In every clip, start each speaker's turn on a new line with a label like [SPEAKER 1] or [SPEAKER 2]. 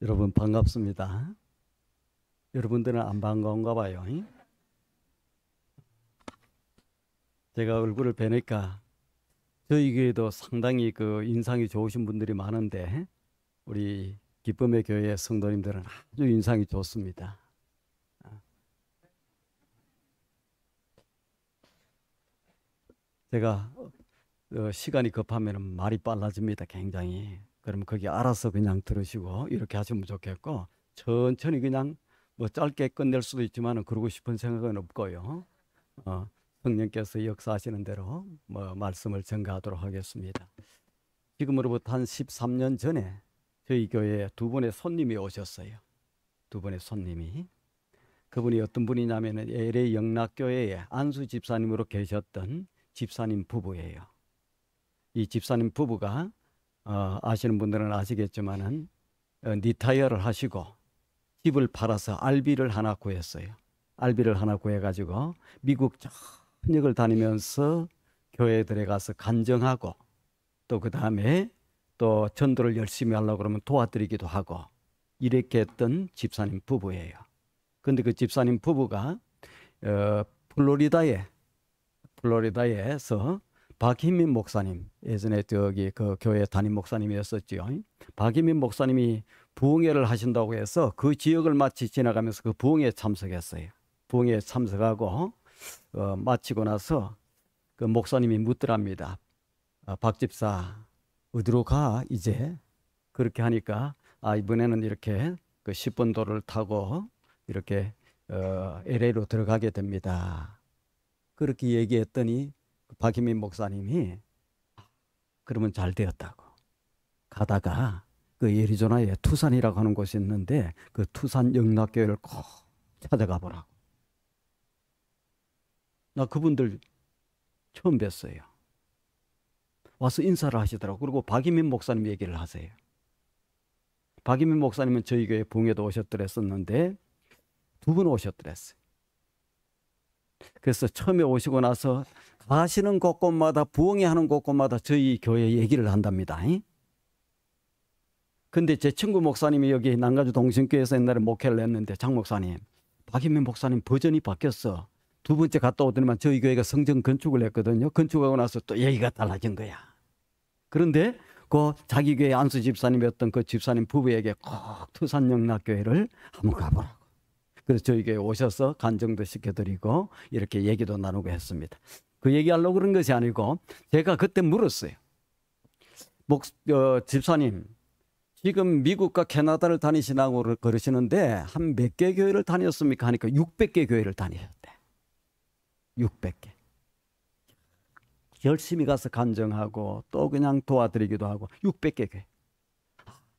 [SPEAKER 1] 여러분 반갑습니다. 여러분들은 안 반가운가 봐요. 제가 얼굴을 뵈니까 저희 교회도 상당히 그 인상이 좋으신 분들이 많은데 우리 기쁨의 교회 성도님들은 아주 인상이 좋습니다. 제가 시간이 급하면 말이 빨라집니다. 굉장히. 그럼 거기 알아서 그냥 들으시고 이렇게 하시면 좋겠고 천천히 그냥 뭐 짧게 끝낼 수도 있지만 그러고 싶은 생각은 없고요. 어, 성령께서 역사하시는 대로 뭐 말씀을 전가하도록 하겠습니다. 지금으로부터 한 13년 전에 저희 교회에 두 분의 손님이 오셨어요. 두 분의 손님이. 그분이 어떤 분이냐면 LA 영락교회에 안수 집사님으로 계셨던 집사님 부부예요. 이 집사님 부부가 아시는 분들은 아시겠지만은 리타이어를 하시고 집을 팔아서 RV를 하나 구했어요. RV를 하나 구해가지고 미국 전역을 다니면서 교회들에 가서 간증하고 또 그 다음에 또 전도를 열심히 하려고 그러면 도와드리기도 하고 이렇게 했던 집사님 부부예요. 근데 그 집사님 부부가 플로리다에서 박희민 목사님, 예전에 저기 그 교회 담임 목사님이었었죠. 박희민 목사님이 부흥회를 하신다고 해서 그 지역을 마치 지나가면서 그 부흥회에 참석했어요. 부흥회에 참석하고 마치고 나서 그 목사님이 묻더랍니다. 박 집사 어디로 가 이제? 그렇게 하니까 이번에는 이렇게 그 10번 도를 타고 이렇게 LA로 들어가게 됩니다. 그렇게 얘기했더니 박희민 목사님이 그러면 잘 되었다고. 가다가 그 애리조나에 투산이라고 하는 곳이 있는데 그 투산 영락교회를 꼭 찾아가 보라고. 나 그분들 처음 뵀어요. 와서 인사를 하시더라고. 그리고 박희민 목사님 얘기를 하세요. 박희민 목사님은 저희 교회 부흥회도 오셨더랬었는데 두 분 오셨더랬어요. 그래서 처음에 오시고 나서 가시는 곳곳마다 부흥회 하는 곳곳마다 저희 교회 얘기를 한답니다. 근데 제 친구 목사님이 여기 남가주 동신교회에서 옛날에 목회를 했는데 장 목사님, 박희민 목사님 버전이 바뀌었어. 두 번째 갔다 오더니만 저희 교회가 성전 건축을 했거든요. 건축하고 나서 또 얘기가 달라진 거야. 그런데 그 자기 교회 안수 집사님이었던 그 집사님 부부에게 꼭 투산영락교회를 한번 가보라고. 그래서 저희 교회 오셔서 간증도 시켜드리고 이렇게 얘기도 나누고 했습니다. 그 얘기하려고 그런 것이 아니고 제가 그때 물었어요. 집사님, 지금 미국과 캐나다를 다니시라고 그러시는데 한 몇 개 교회를 다녔습니까? 하니까 600개 교회를 다니셨대. 600개. 열심히 가서 간증하고 또 그냥 도와드리기도 하고 600개 교회.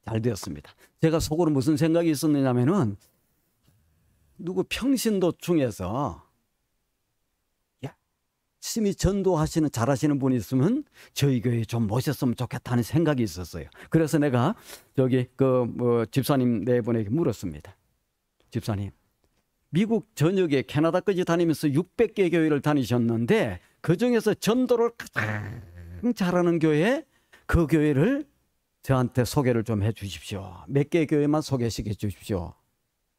[SPEAKER 1] 잘 되었습니다. 제가 속으로 무슨 생각이 있었느냐면은 누구 평신도 중에서 열심히 전도하시는 잘하시는 분이 있으면 저희 교회에 좀 모셨으면 좋겠다는 생각이 있었어요. 그래서 내가 저기 집사님 네 분에게 물었습니다. 집사님, 미국 전역에 캐나다까지 다니면서 600개 교회를 다니셨는데 그중에서 전도를 가장 잘하는 교회, 그 교회를 저한테 소개를 좀 해 주십시오. 몇 개 교회만 소개시켜 주십시오.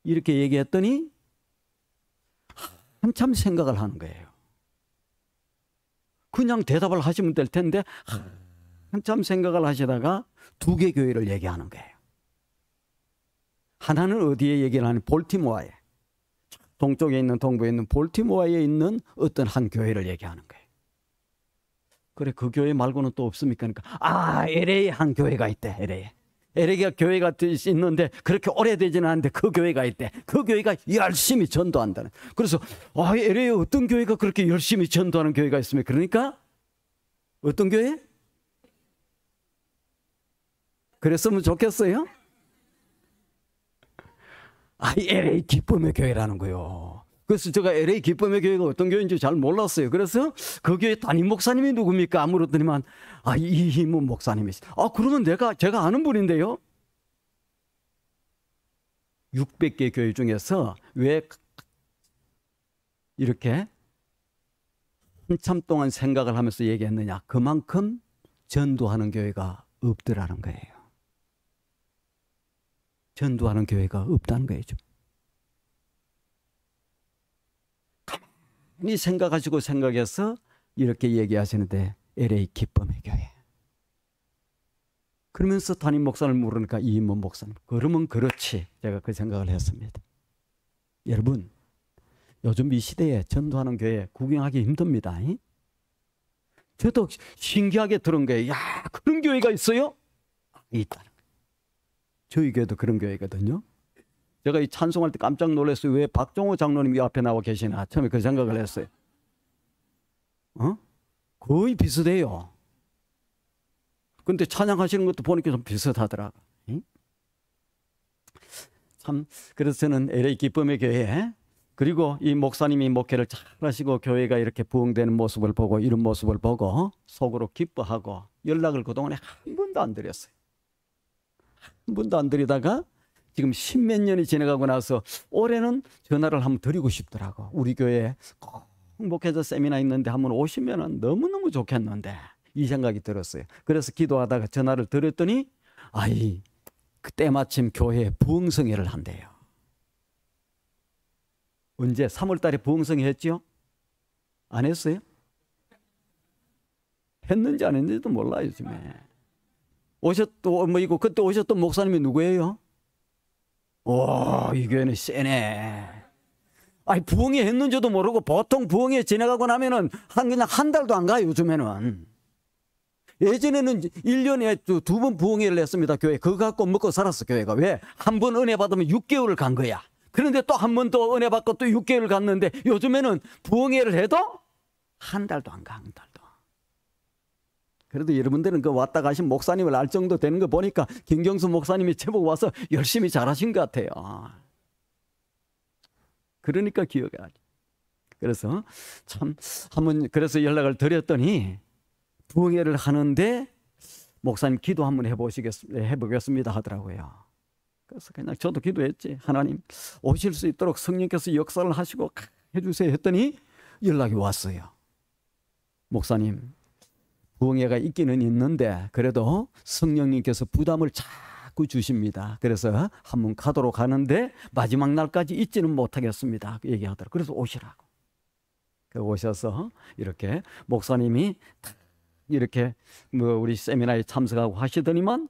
[SPEAKER 1] 이렇게 얘기했더니 한참 생각을 하는 거예요. 그냥 대답을 하시면 될 텐데 한참 생각을 하시다가 두 개 교회를 얘기하는 거예요. 하나는 어디에 얘기를 하는? 볼티모어에. 동쪽에 있는 동부에 있는 볼티모어에 있는 어떤 한 교회를 얘기하는 거예요. 그래, 그 교회 말고는 또 없습니까? 그러니까 LA에 한 교회가 있대. LA가 교회가 있는데 그렇게 오래되지는 않은데 그 교회가 있대. 그 교회가 열심히 전도한다는. 그래서 LA에 어떤 교회가 그렇게 열심히 전도하는 교회가 있습니까? 그러니까 어떤 교회? 그랬으면 좋겠어요? LA 기쁨의 교회라는 거요. 그래서 제가 LA 기쁨의 교회가 어떤 교회인지 잘 몰랐어요. 그래서 그 교회 담임 목사님이 누굽니까? 물었더니만 이희문 목사님이시다. 그러면 제가 아는 분인데요. 600개 교회 중에서 왜 이렇게 한참 동안 생각을 하면서 얘기했느냐? 그만큼 전도하는 교회가 없더라는 거예요. 전도하는 교회가 없다는 거예요. 지금. 가만히 생각하시고 생각해서 이렇게 얘기하시는데 LA 기쁨의 교회. 그러면서 담임 목사를 물으니까 이인문 목사님. 그러면 그렇지. 제가 그 생각을 했습니다. 여러분, 요즘 이 시대에 전도하는 교회 구경하기 힘듭니다. 저도 신기하게 들은 거예요. 야, 그런 교회가 있어요? 있다는 거예요. 저희 교회도 그런 교회거든요. 제가 이 찬송할 때 깜짝 놀랐어요. 왜 박종호 장로님이 앞에 나와 계시나? 처음에 그 생각을 했어요. 거의 비슷해요. 근데 찬양하시는 것도 보니까 좀 비슷하더라고요. 참, 그래서 저는 LA 기쁨의 교회, 그리고 이 목사님이 목회를 잘 하시고 교회가 이렇게 부흥되는 모습을 보고 이런 모습을 보고 속으로 기뻐하고 연락을 그동안에 한 번도 안 드렸어요. 한 번도 안 드리다가 지금 십몇 년이 지나가고 나서 올해는 전화를 한번 드리고 싶더라고. 우리 교회에 꼭 목회자 세미나 있는데 한번 오시면 너무너무 좋겠는데 이 생각이 들었어요. 그래서 기도하다가 전화를 드렸더니 그때 마침 교회에 부흥성회를 한대요. 언제? 3월 달에 부흥성회 했죠? 안 했어요? 했는지 안 했는지도 몰라요, 요즘에. 그때 오셨던 목사님이 누구예요? 와, 이 교회는 세네. 부흥회 했는지도 모르고 보통 부흥회 지나가고 나면은 그냥 한 달도 안 가요, 요즘에는. 예전에는 1년에 두 번 부흥회를 했습니다, 교회. 그거 갖고 먹고 살았어, 교회가. 왜? 한 번 은혜 받으면 6개월을 간 거야. 그런데 또 한 번 더 은혜 받고 또 6개월 갔는데 요즘에는 부흥회를 해도 한 달도 안 가, 한 달도. 그래도 여러분들은 그 왔다 가신 목사님을 알 정도 되는 거 보니까 김경수 목사님이 제법 와서 열심히 잘하신 것 같아요. 그러니까 기억이 나죠. 그래서 참 한번 그래서 연락을 드렸더니 부흥회를 하는데 목사님 기도 한번 해보겠습니다 하더라고요. 그래서 그냥 저도 기도했지. 하나님 오실 수 있도록 성령께서 역사를 하시고 해주세요 했더니 연락이 왔어요. 목사님 부흥회가 있기는 있는데 그래도 성령님께서 부담을 자꾸 주십니다. 그래서 한번 가도록 하는데 마지막 날까지 있지는 못하겠습니다 얘기하더라고요. 그래서 오시라고. 오셔서 이렇게 목사님이 이렇게 우리 세미나에 참석하고 하시더니만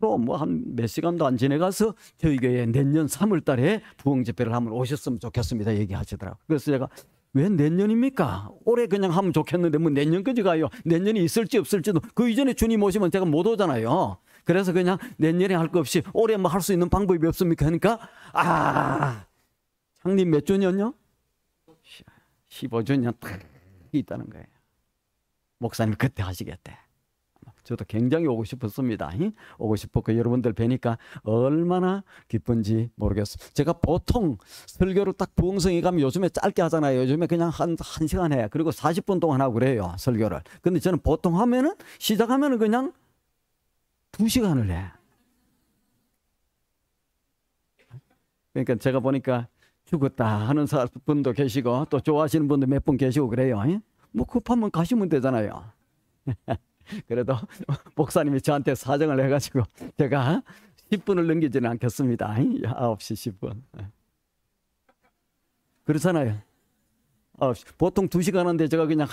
[SPEAKER 1] 또 한 몇 시간도 안 지나가서 저희 교회 내년 3월 달에 부흥 집회를 한번 오셨으면 좋겠습니다 얘기하시더라고요. 그래서 제가 왜 내년입니까? 올해 그냥 하면 좋겠는데 뭐 내년까지 가요. 내년이 있을지 없을지도 그 이전에 주님 오시면 제가 못 오잖아요. 그래서 그냥 내년에 할 거 없이 올해 뭐 할 수 있는 방법이 없습니까? 그러니까 창립 몇 주년요? 15주년 딱 있다는 거예요. 목사님 그때 하시겠대. 저도 굉장히 오고 싶었습니다. 오고 싶었고 여러분들 뵈니까 얼마나 기쁜지 모르겠어요. 제가 보통 설교를 딱 부흥성에 가면 요즘에 짧게 하잖아요. 요즘에 그냥 한 시간 해. 그리고 40분 동안 하고 그래요. 설교를. 근데 저는 보통 하면은 시작하면은 그냥 2시간을 해. 그러니까 제가 보니까 죽었다 하는 분도 계시고 또 좋아하시는 분도 몇 분 계시고 그래요. 뭐 급하면 가시면 되잖아요. 그래도 목사님이 저한테 사정을 해가지고 제가 10분을 넘기지는 않겠습니다. 9시 10분. 그렇잖아요. 보통 2시간 하는데 제가 그냥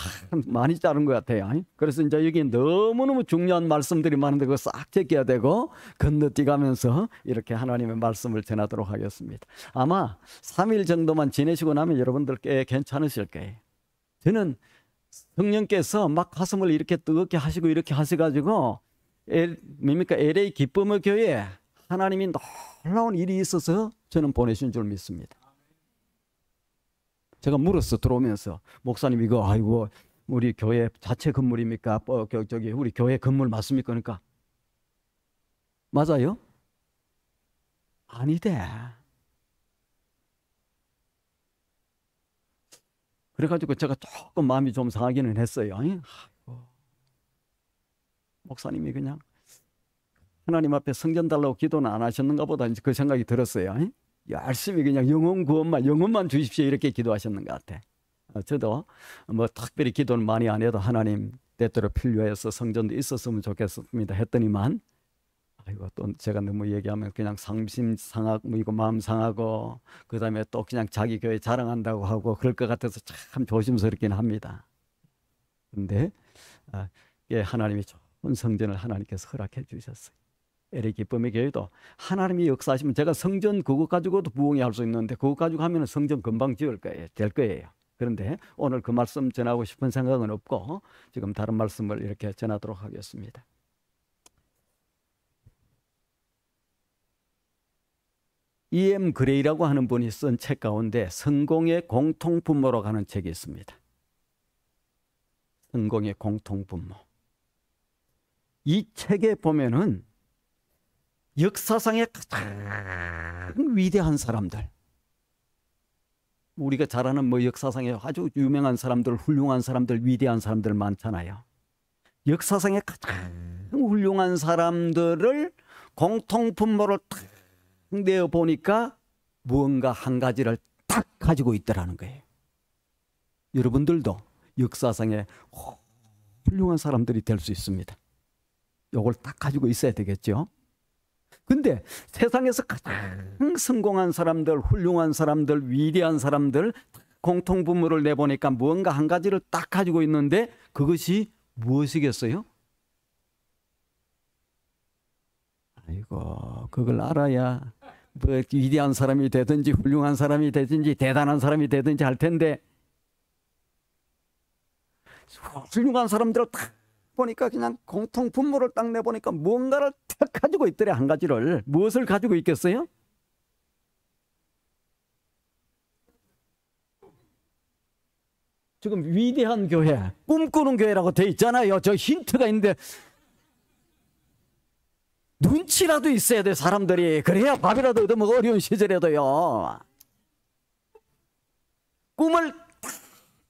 [SPEAKER 1] 많이 자른 것 같아요. 그래서 이제 여기 너무너무 중요한 말씀들이 많은데 그거 싹 제껴야 되고 건너뛰가면서 이렇게 하나님의 말씀을 전하도록 하겠습니다. 아마 3일 정도만 지내시고 나면 여러분들 꽤 괜찮으실 거예요. 저는 성령께서 막 가슴을 이렇게 뜨겁게 하시고 이렇게 하셔가지고 LA 기쁨의 교회에 하나님이 놀라운 일이 있어서 저는 보내신 줄 믿습니다. 제가 물었어 들어오면서 목사님 이거 우리 교회 자체 건물입니까? 우리 교회 건물 맞습니까? 그러니까 맞아요? 아니대. 그래가지고 제가 조금 마음이 좀 상하기는 했어요. 목사님이 그냥 하나님 앞에 성전 달라고 기도는 안 하셨는가 보다 그 생각이 들었어요. 열심히 그냥 영혼만 주십시오 이렇게 기도하셨는 것 같아. 저도 뭐 특별히 기도는 많이 안 해도 하나님 때때로 필요해서 성전도 있었으면 좋겠습니다 했더니만 아이고, 또 제가 너무 얘기하면 그냥 상심 상하고 뭐 이거 마음 상하고 그다음에 또 그냥 자기 교회 자랑한다고 하고 그럴 것 같아서 참 조심스럽긴 합니다. 근데 예, 하나님이 좋은 성전을 하나님께서 허락해 주셨어요. LA 기쁨의 교회도 하나님이 역사하시면 제가 성전 그것 가지고도 부흥이 할 수 있는데 그것 가지고 하면 성전 금방 지을 거예요. 될 거예요. 그런데 오늘 그 말씀 전하고 싶은 생각은 없고 지금 다른 말씀을 이렇게 전하도록 하겠습니다. E.M. 그레이라고 하는 분이 쓴 책 가운데 성공의 공통분모라고 하는 책이 있습니다. 성공의 공통분모. 이 책에 보면은 역사상의 가장 위대한 사람들, 우리가 잘 아는 뭐 역사상에 아주 유명한 사람들, 훌륭한 사람들, 위대한 사람들 많잖아요. 역사상의 가장 훌륭한 사람들을 공통분모를 딱 내어 보니까 무언가 한 가지를 딱 가지고 있더라는 거예요. 여러분들도 역사상에 훌륭한 사람들이 될 수 있습니다. 이걸 딱 가지고 있어야 되겠죠. 근데 세상에서 가장 성공한 사람들, 훌륭한 사람들, 위대한 사람들 공통분모를 내보니까 무언가 한 가지를 딱 가지고 있는데 그것이 무엇이겠어요? 아이고, 그걸 알아야 뭐 위대한 사람이 되든지 훌륭한 사람이 되든지 대단한 사람이 되든지 할 텐데 훌륭한 사람들을 딱 보니까 그냥 공통분모를 딱 내보니까 뭔가를 딱 가지고 있더래. 한 가지를. 무엇을 가지고 있겠어요? 지금 위대한 교회, 꿈꾸는 교회라고 돼 있잖아요. 저 힌트가 있는데 눈치라도 있어야 돼, 사람들이. 그래야 밥이라도 얻어먹어, 어려운 시절에도요. 꿈을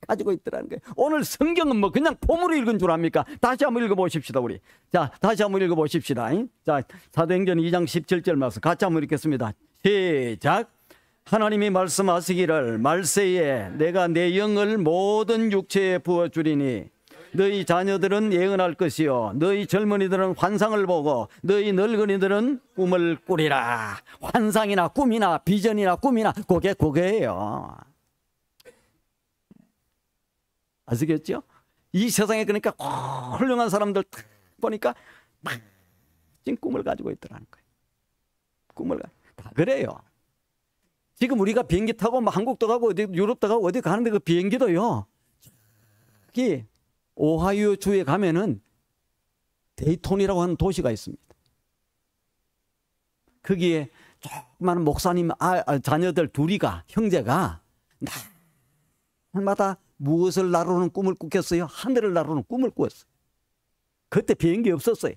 [SPEAKER 1] 가지고 있더라는 거예요. 오늘 성경은 뭐 그냥 폼으로 읽은 줄 압니까? 다시 한번 읽어보십시다, 우리. 자, 다시 한번 읽어보십시다. 자, 사도행전 2장 17절 말씀 같이 한번 읽겠습니다. 시작. 하나님이 말씀하시기를 말세에 내가 내 영을 모든 육체에 부어주리니 너희 자녀들은 예언할 것이요 너희 젊은이들은 환상을 보고 너희 늙은이들은 꿈을 꾸리라. 환상이나 꿈이나 비전이나 꿈이나 그게예요. 아시겠죠? 이 세상에 그러니까 훌륭한 사람들 딱 보니까 멋진 꿈을 가지고 있더라는 거예요. 꿈을 다 그래요. 지금 우리가 비행기 타고 뭐 한국도 가고 어디 유럽도 가고 어디 가는데 그 비행기도요. 여기 오하이오 주에 가면은 데이톤이라고 하는 도시가 있습니다. 거기에 조그마한 목사님 자녀들 둘이가 형제가 날마다 무엇을 나르는 꿈을 꾸겠어요? 하늘을 나르는 꿈을 꾸었어요. 그때 비행기 없었어요.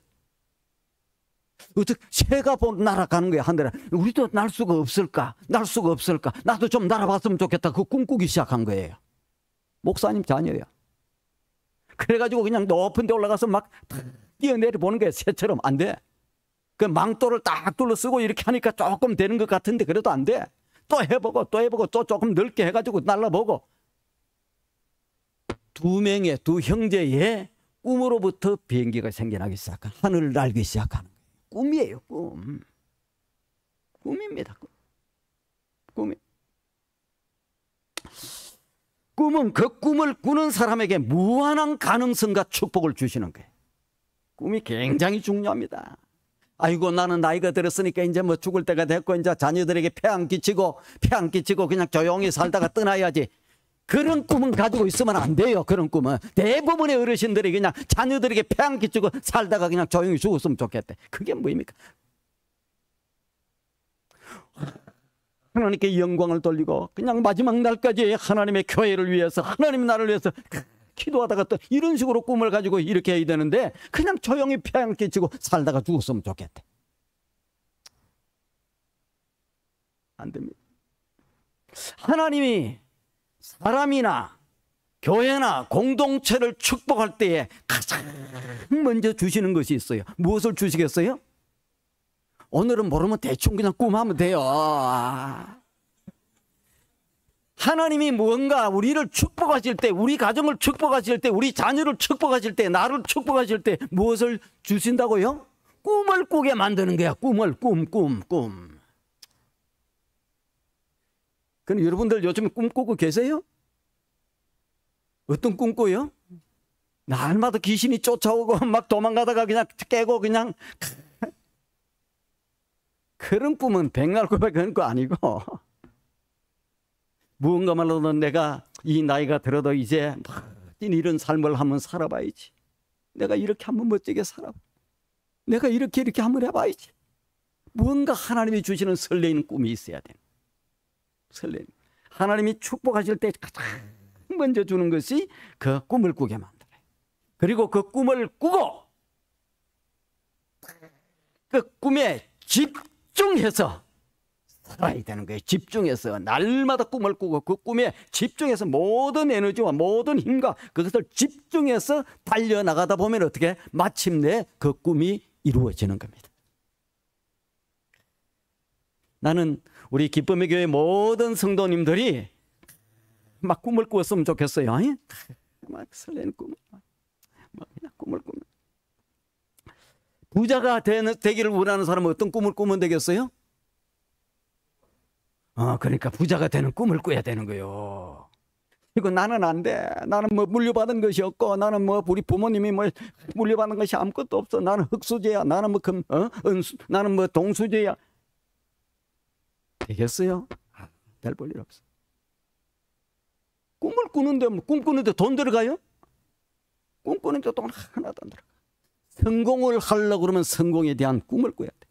[SPEAKER 1] 어떻게 새가 날아가는 거야, 하늘에. 우리도 날 수가 없을까? 날 수가 없을까? 나도 좀 날아봤으면 좋겠다. 그 꿈꾸기 시작한 거예요. 목사님 자녀야. 그래가지고 그냥 높은 데 올라가서 막 뛰어내려 보는 거예요. 새처럼. 안 돼. 그 망토를 딱 둘러쓰고 이렇게 하니까 조금 되는 것 같은데 그래도 안 돼. 또 해보고 또 조금 넓게 해가지고 날라보고. 두 형제의 꿈으로부터 비행기가 생겨나기 시작한, 하늘을 날기 시작하는 거예요. 꿈이에요, 꿈. 꿈입니다, 꿈. 꿈은 그 꿈을 꾸는 사람에게 무한한 가능성과 축복을 주시는 거예요. 꿈이 굉장히 중요합니다. 아이고, 나는 나이가 들었으니까 이제 뭐 죽을 때가 됐고 이제 자녀들에게 폐 안 끼치고 그냥 조용히 살다가 떠나야지. 그런 꿈은 가지고 있으면 안 돼요. 그런 꿈은. 대부분의 어르신들이 그냥 자녀들에게 폐 안 끼치고 살다가 그냥 조용히 죽었으면 좋겠대. 그게 뭐입니까? 하나님께 영광을 돌리고 그냥 마지막 날까지 하나님의 교회를 위해서, 하나님 나라를 위해서 기도하다가 또 이런 식으로 꿈을 가지고 이렇게 해야 되는데 그냥 조용히 폐 안 끼치고 살다가 죽었으면 좋겠대. 안 됩니다. 하나님이 사람이나 교회나 공동체를 축복할 때에 가장 먼저 주시는 것이 있어요. 무엇을 주시겠어요? 오늘은 모르면 대충 그냥 꿈하면 돼요. 하나님이 무언가 우리를 축복하실 때, 우리 가정을 축복하실 때, 우리 자녀를 축복하실 때, 나를 축복하실 때 무엇을 주신다고요? 꿈을 꾸게 만드는 거야. 꿈을, 꿈. 그럼 여러분들 요즘에 꿈 꾸고 계세요? 어떤 꿈 꿔요? 날마다 귀신이 쫓아오고 막 도망가다가 그냥 깨고 그냥 그런 꿈은 백날 꿈에 그런 거 아니고 무언가만으로도 내가 이 나이가 들어도 이제 멋진 이런 삶을 한번 살아봐야지. 내가 이렇게 한번 멋지게 살아봐. 내가 이렇게 한번 해봐야지. 무언가 하나님이 주시는 설레이는 꿈이 있어야 돼. 설레는. 하나님이 축복하실 때 가장 먼저 주는 것이 그 꿈을 꾸게 만들어요. 그리고 그 꿈을 꾸고 그 꿈에 집중해서 살아야 되는 거예요. 집중해서 날마다 꿈을 꾸고 그 꿈에 집중해서 모든 에너지와 모든 힘과 그것을 집중해서 달려나가다 보면 어떻게 마침내 그 꿈이 이루어지는 겁니다. 나는 우리 기쁨의 교회 모든 성도님들이 막 꿈을 꾸었으면 좋겠어요. 막 설레는 꿈을 그냥 꿈을 꾸면. 부자가 되기를 원하는 사람은 어떤 꿈을 꾸면 되겠어요? 그러니까 부자가 되는 꿈을 꿔야 되는 거예요. 이거 나는 안 돼. 나는 뭐 물려받은 것이 없고, 나는 뭐 우리 부모님이 뭐 물려받은 것이 아무것도 없어. 나는 흙수저야. 나는 뭐 나는 뭐 동수저야. 되겠어요? 별 볼 일 없어. 꿈을 꾸는데 꿈 꾸는데 돈 들어가요? 꿈 꾸는데 돈 하나도 안 들어가. 성공을 하려고 그러면 성공에 대한 꿈을 꿔야 돼.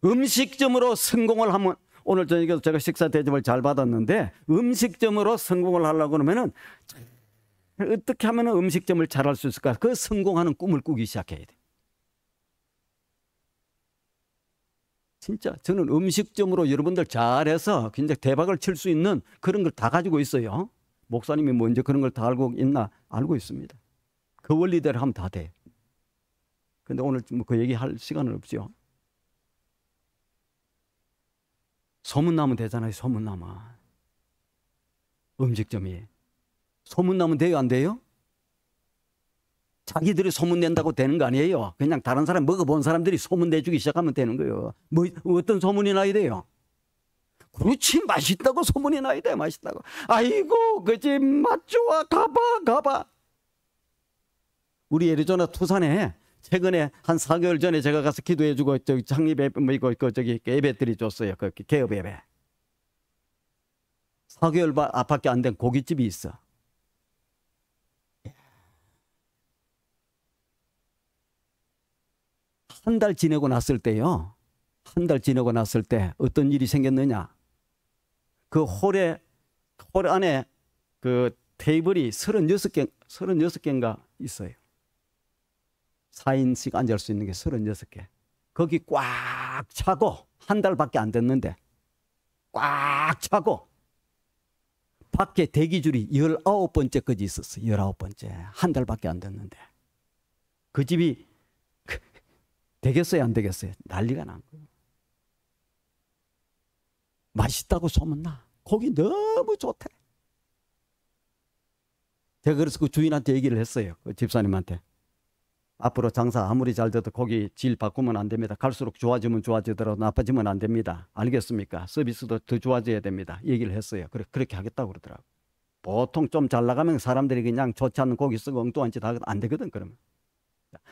[SPEAKER 1] 음식점으로 성공을 하면 오늘 저녁에 제가 식사 대접을 잘 받았는데 음식점으로 성공을 하려고 그러면은 어떻게 하면 음식점을 잘할 수 있을까? 그 성공하는 꿈을 꾸기 시작해야 돼. 진짜 저는 음식점으로 여러분들 잘해서 굉장히 대박을 칠 수 있는 그런 걸 다 가지고 있어요. 목사님이 먼저 그런 걸 다 알고 있나? 알고 있습니다. 그 원리대로 하면 다 돼. 근데 오늘 뭐 그 얘기할 시간은 없죠. 소문나면 되잖아요. 소문나면. 음식점이. 소문나면 돼요? 안 돼요? 자기들이 소문낸다고 되는 거 아니에요. 그냥 다른 사람 먹어본 사람들이 소문내주기 시작하면 되는 거예요. 뭐 어떤 소문이 나야 돼요? 그렇지, 맛있다고 소문이 나야 돼. 맛있다고. 아이고 그 집 맛 좋아. 가봐. 우리 애리조나 투산에 최근에 한 4개월 전에 제가 가서 기도해주고 저기 창립 예배 뭐 이거 저기 예배들이 줬어요. 그 개업 예배. 4개월 밖에 안 된 고깃집이 있어. 한 달 지내고 났을 때요. 한 달 지내고 났을 때 어떤 일이 생겼느냐. 그 홀 안에 그 테이블이 36개인가 있어요. 4인씩 앉을 수 있는 게 36개. 거기 꽉 차고 한 달밖에 안 됐는데 꽉 차고 밖에 대기줄이 19번째까지 있었어요. 19번째. 한 달밖에 안 됐는데. 그 집이 되겠어요? 안 되겠어요? 난리가 난 거예요. 맛있다고 소문나. 고기 너무 좋대. 제가 그래서 그 주인한테 얘기를 했어요. 그 집사님한테. 앞으로 장사 아무리 잘 돼도 고기 질 바꾸면 안 됩니다. 갈수록 좋아지면 좋아지더라도 나빠지면 안 됩니다. 알겠습니까? 서비스도 더 좋아져야 됩니다. 얘기를 했어요. 그렇게 하겠다고 그러더라고요. 보통 좀 잘 나가면 사람들이 그냥 좋지 않은 고기 쓰고 엉뚱한 짓 하거든. 안 되거든, 그러면.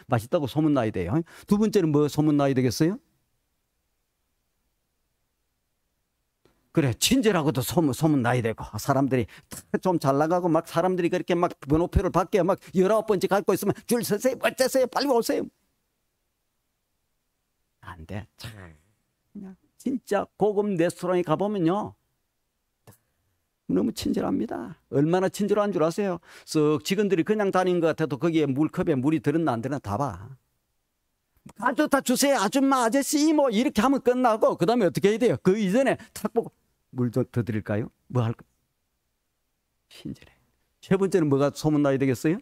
[SPEAKER 1] 맛있다고 소문나야 돼요. 두 번째는 뭐 소문나야 되겠어요? 그래, 친절하고도 소문나야 되고, 사람들이 좀 잘 나가고, 막 사람들이 그렇게 막 번호표를 받게 막 19번째 갖고 있으면 줄 서세요, 어째세요, 빨리 오세요. 안 돼. 그냥 진짜 고급 레스토랑에 가보면요. 너무 친절합니다. 얼마나 친절한 줄 아세요? 쓱 직원들이 그냥 다니는 것 같아도 거기에 물컵에 물이 들었나 안 들었나 다 봐. 가져다 주세요, 아줌마, 아저씨, 뭐 이렇게 하면 끝나고 그 다음에 어떻게 해야 돼요? 그 이전에 탁 보고 물 좀 더 드릴까요? 뭐 할까? 친절해. 세 번째는 뭐가 소문나야 되겠어요?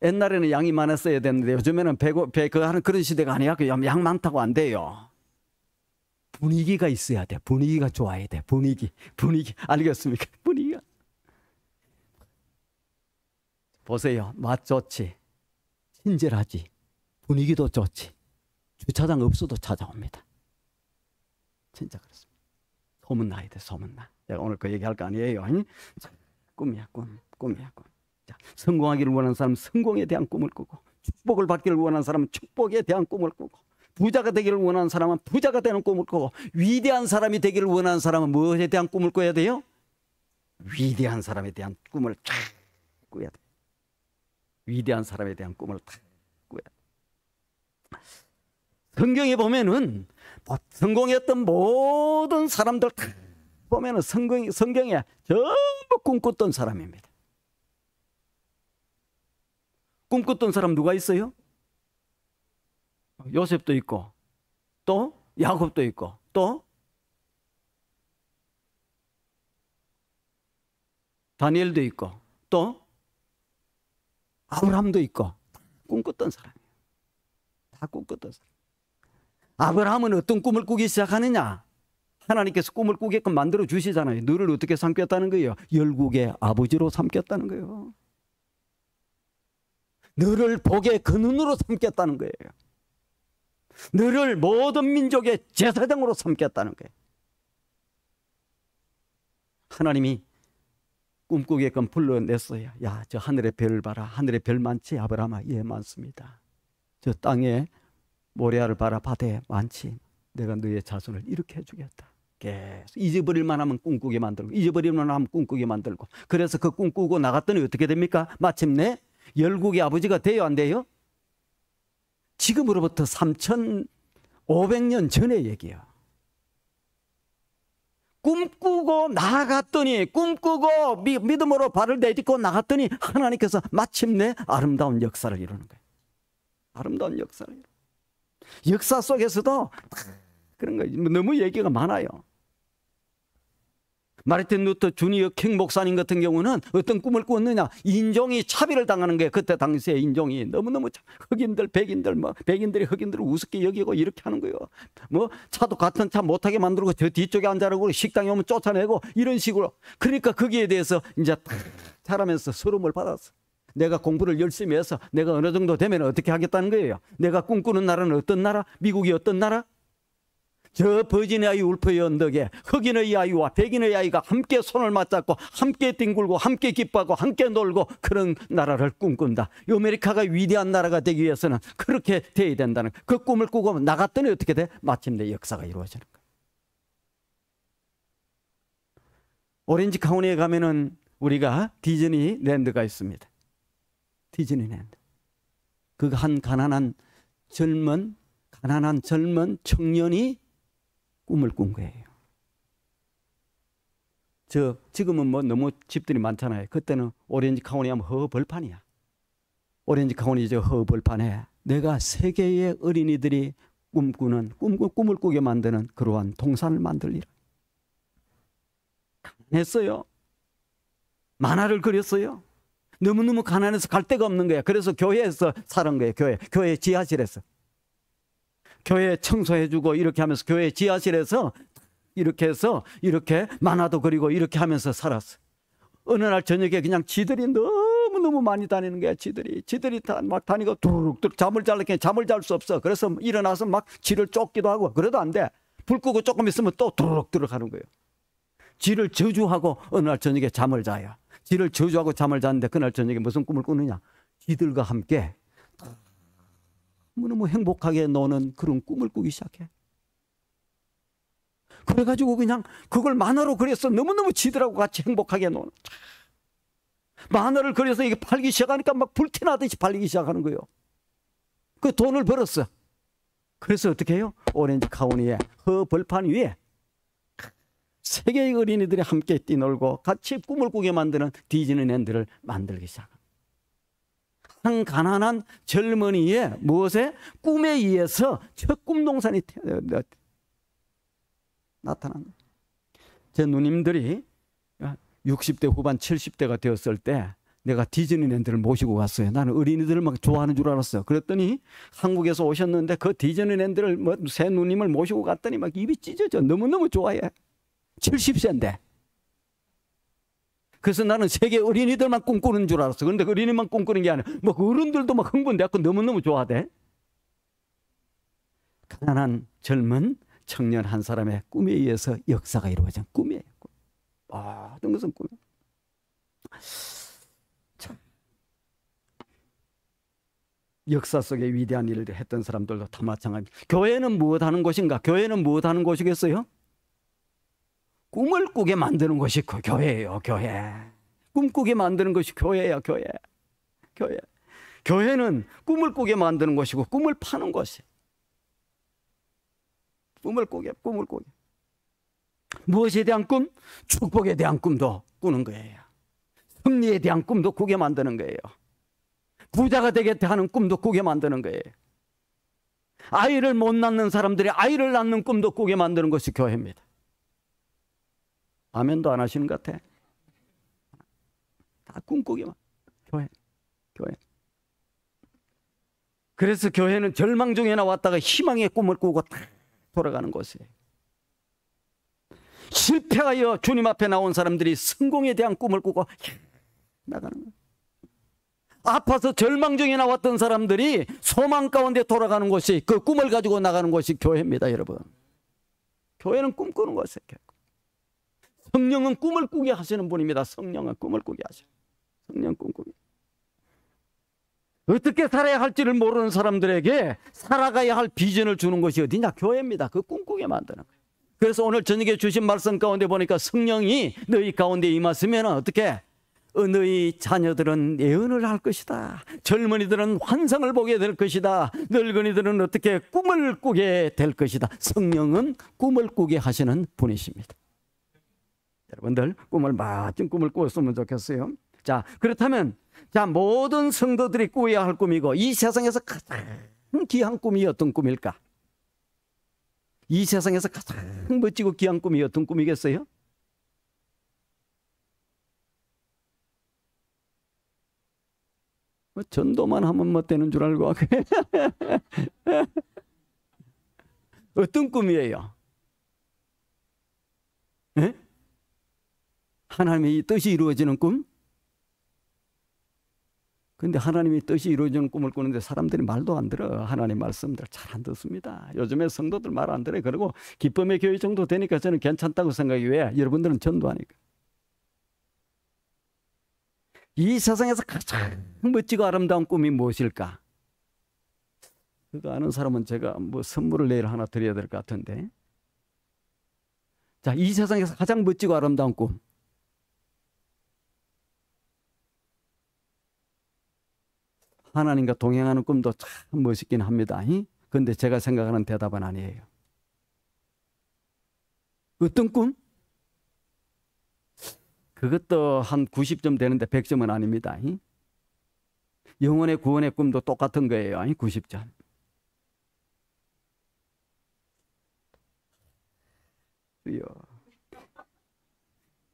[SPEAKER 1] 옛날에는 양이 많았어야 되는데 요즘에는 그 하는 그런 시대가 아니야. 양 많다고 안 돼요. 분위기가 있어야 돼. 분위기가 좋아야 돼. 분위기. 알겠습니까? 분위기가. 보세요. 맛 좋지, 친절하지, 분위기도 좋지, 주차장 없어도 찾아옵니다. 진짜 그렇습니다. 소문나야 돼, 소문나. 제가 오늘 그 얘기할 거 아니에요. 자, 꿈이야, 꿈이야, 꿈. 자, 성공하기를 원하는 사람은 성공에 대한 꿈을 꾸고, 축복을 받기를 원하는 사람은 축복에 대한 꿈을 꾸고, 부자가 되기를 원하는 사람은 부자가 되는 꿈을 꾸고, 위대한 사람이 되기를 원하는 사람은 무엇에 대한 꿈을 꿔야 돼요? 위대한 사람에 대한 꿈을 쫙 꾸야 돼. 위대한 사람에 대한 꿈을 탁 꾸야 돼. 성경에 보면은 성공했던 모든 사람들 다 보면은 성경에 전부 꿈꿨던 사람입니다. 꿈꿨던 사람 누가 있어요? 요셉도 있고, 또 야곱도 있고, 또 다니엘도 있고, 또 아브라함도 있고. 꿈꿨던 사람이에요. 다 꿈꿨던 사람. 아브라함은 어떤 꿈을 꾸기 시작하느냐? 하나님께서 꿈을 꾸게끔 만들어 주시잖아요. 너를 어떻게 삼켰다는 거예요? 열국의 아버지로 삼켰다는 거예요. 너를 복의 근원으로 삼켰다는 거예요. 너를 모든 민족의 제사장으로 삼켰다는 거예요. 하나님이 꿈꾸게끔 불러냈어요. 야, 저 하늘의 별을 봐라. 하늘의 별 많지? 아브라함아, 예, 많습니다. 저 땅에 모래알을 봐라. 바다에 많지? 내가 너의 자손을 이렇게 해주겠다. 계속 잊어버릴만 하면 꿈꾸게 만들고, 잊어버릴만 하면 꿈꾸게 만들고. 그래서 그 꿈꾸고 나갔더니 어떻게 됩니까? 마침내 열국의 아버지가 돼요, 안 돼요? 지금으로부터 3,500년 전의 얘기야. 꿈꾸고 나갔더니, 꿈꾸고 믿음으로 발을 내딛고 나갔더니 하나님께서 마침내 아름다운 역사를 이루는 거예요. 아름다운 역사를 이루는 거예요. 역사 속에서도 그런 거예요. 너무 얘기가 많아요. 마르틴 루터 주니어 킹 목사님 같은 경우는 어떤 꿈을 꾸었느냐? 인종이 차별을 당하는 거예요. 그때 당시에 인종이 너무너무 흑인들, 백인들, 백인들이 흑인들을 우습게 여기고 이렇게 하는 거예요. 차도 같은 차 못하게 만들고 저 뒤쪽에 앉아라고 식당에 오면 쫓아내고 이런 식으로. 그러니까 거기에 대해서 이제 자라면서 서름을 받았어. 내가 공부를 열심히 해서 내가 어느 정도 되면 어떻게 하겠다는 거예요. 내가 꿈꾸는 나라는 어떤 나라? 미국이 어떤 나라? 저 버지니아의 울프의 언덕에 흑인의 아이와 백인의 아이가 함께 손을 맞잡고 함께 뒹굴고 함께 기뻐하고 함께 놀고 그런 나라를 꿈꾼다. 이 아메리카가 위대한 나라가 되기 위해서는 그렇게 돼야 된다는 그 꿈을 꾸고 나갔더니 어떻게 돼? 마침내 역사가 이루어지는 거야. 오렌지 카운티에 가면은 우리가 디즈니랜드가 있습니다. 디즈니랜드. 그 한 가난한 젊은 청년이 꿈을 꾼 거예요. 지금은 너무 집들이 많잖아요. 그때는 오렌지 카운티 하면 허벌판이야. 오렌지 카운티 저 허벌판에 내가 세계의 어린이들이 꿈을 꾸게 만드는 그러한 동산을 만들리라. 가난했어요. 만화를 그렸어요. 너무너무 가난해서 갈 데가 없는 거야. 그래서 교회에서 사는 거예요. 교회 지하실에서. 교회 청소해주고 이렇게 하면서 교회 지하실에서 이렇게 해서 이렇게 만화도 그리고 이렇게 하면서 살았어. 어느 날 저녁에 그냥 지들이 너무너무 많이 다니는 거야. 지들이 막 다니고 두룩두룩 잠을 잘 수 없어. 그래서 일어나서 막 지를 쫓기도 하고 그래도 안 돼. 불 끄고 조금 있으면 또 두룩두룩 하는 거예요. 지를 저주하고 어느 날 저녁에 잠을 자요. 지를 저주하고 잠을 자는데 그날 저녁에 무슨 꿈을 꾸느냐? 지들과 함께 너무 행복하게 노는 그런 꿈을 꾸기 시작해. 그래가지고 그냥 그걸 만화로 그려서 너무너무 지들하고 같이 행복하게 노는. 만화를 그려서 이게 팔기 시작하니까 막 불티나듯이 팔리기 시작하는 거예요. 그 돈을 벌었어. 그래서 어떻게 해요? 오렌지 카운티의 허벌판 위에 세계의 어린이들이 함께 뛰놀고 같이 꿈을 꾸게 만드는 디즈니랜드를 만들기 시작합니다. 한 가난한 젊은이의 무엇에? 꿈에 의해서 첫 꿈동산이 나타난 거예요. 제 누님들이 60대 후반 70대가 되었을 때 내가 디즈니랜드를 모시고 갔어요. 나는 어린이들을 막 좋아하는 줄 알았어요. 그랬더니 한국에서 오셨는데 그 디즈니랜드를 새 누님을 모시고 갔더니 막 입이 찢어져. 너무너무 좋아해. 70세인데. 그래서 나는 세계 어린이들만 꿈꾸는 줄 알았어. 그런데 그 어린이만 꿈꾸는 게 아니라 뭐 그 어른들도 막 흥분돼갖고 너무너무 좋아하대. 가난한 젊은 청년 한 사람의 꿈에 의해서 역사가 이루어진 꿈이에요. 모든 것은 꿈이에요. 참. 역사 속에 위대한 일을 했던 사람들도 다 마찬가지입니다. 교회는 무엇 하는 곳인가? 교회는 무엇 하는 곳이겠어요? 꿈을 꾸게 만드는 것이 그 교회예요. 교회. 꿈꾸게 만드는 것이 교회예요. 교회. 교회. 교회는 꿈을 꾸게 만드는 것이고 꿈을 파는 것이에요. 꿈을 꾸게. 무엇에 대한 꿈? 축복에 대한 꿈도 꾸는 거예요. 승리에 대한 꿈도 꾸게 만드는 거예요. 부자가 되겠다 하는 꿈도 꾸게 만드는 거예요. 아이를 못 낳는 사람들이 아이를 낳는 꿈도 꾸게 만드는 것이 교회입니다. 아멘도 안 하시는 것 같아. 다 꿈꾸기만. 교회. 그래서 교회는 절망 중에 나왔다가 희망의 꿈을 꾸고 딱 돌아가는 곳이에요. 실패하여 주님 앞에 나온 사람들이 성공에 대한 꿈을 꾸고 나가는 거예요. 아파서 절망 중에 나왔던 사람들이 소망 가운데 돌아가는 곳이, 그 꿈을 가지고 나가는 곳이 교회입니다, 여러분. 교회는 꿈꾸는 곳이에요. 성령은 꿈을 꾸게 하시는 분입니다. 성령은 꿈을 꾸게 하셔요. 성령 꿈꾸기. 어떻게 살아야 할지를 모르는 사람들에게 살아가야 할 비전을 주는 것이 어디냐? 교회입니다. 그 꿈꾸게 만드는 거예요. 그래서 오늘 저녁에 주신 말씀 가운데 보니까 성령이 너희 가운데 임하시면 어떻게? 너희 자녀들은 예언을 할 것이다. 젊은이들은 환상을 보게 될 것이다. 늙은이들은 어떻게 꿈을 꾸게 될 것이다. 성령은 꿈을 꾸게 하시는 분이십니다. 여러분들 꿈을 멋진 꿈을 꾸었으면 좋겠어요. 자, 그렇다면 모든 성도들이 꾸어야 할 꿈이고 이 세상에서 가장 귀한 꿈이 어떤 꿈일까? 이 세상에서 가장 멋지고 귀한 꿈이 어떤 꿈이겠어요? 뭐 전도만 하면 뭐 되는 줄 알고 어떤 꿈이에요? 에? 하나님의 뜻이 이루어지는 꿈? 근데 하나님의 뜻이 이루어지는 꿈을 꾸는데 사람들이 말도 안 들어. 하나님 말씀들 잘 안 듣습니다. 요즘에 성도들 말 안 들어요. 그리고 기쁨의 교회 정도 되니까 저는 괜찮다고 생각이. 왜? 여러분들은 전도하니까. 이 세상에서 가장 멋지고 아름다운 꿈이 무엇일까? 그거 아는 사람은 제가 뭐 선물을 내일 하나 드려야 될 것 같은데. 자, 이 세상에서 가장 멋지고 아름다운 꿈. 하나님과 동행하는 꿈도 참 멋있긴 합니다. 그런데 제가 생각하는 대답은 아니에요. 어떤 꿈? 그것도 한 90점 되는데 100점은 아닙니다. 영혼의 구원의 꿈도 똑같은 거예요. 90점.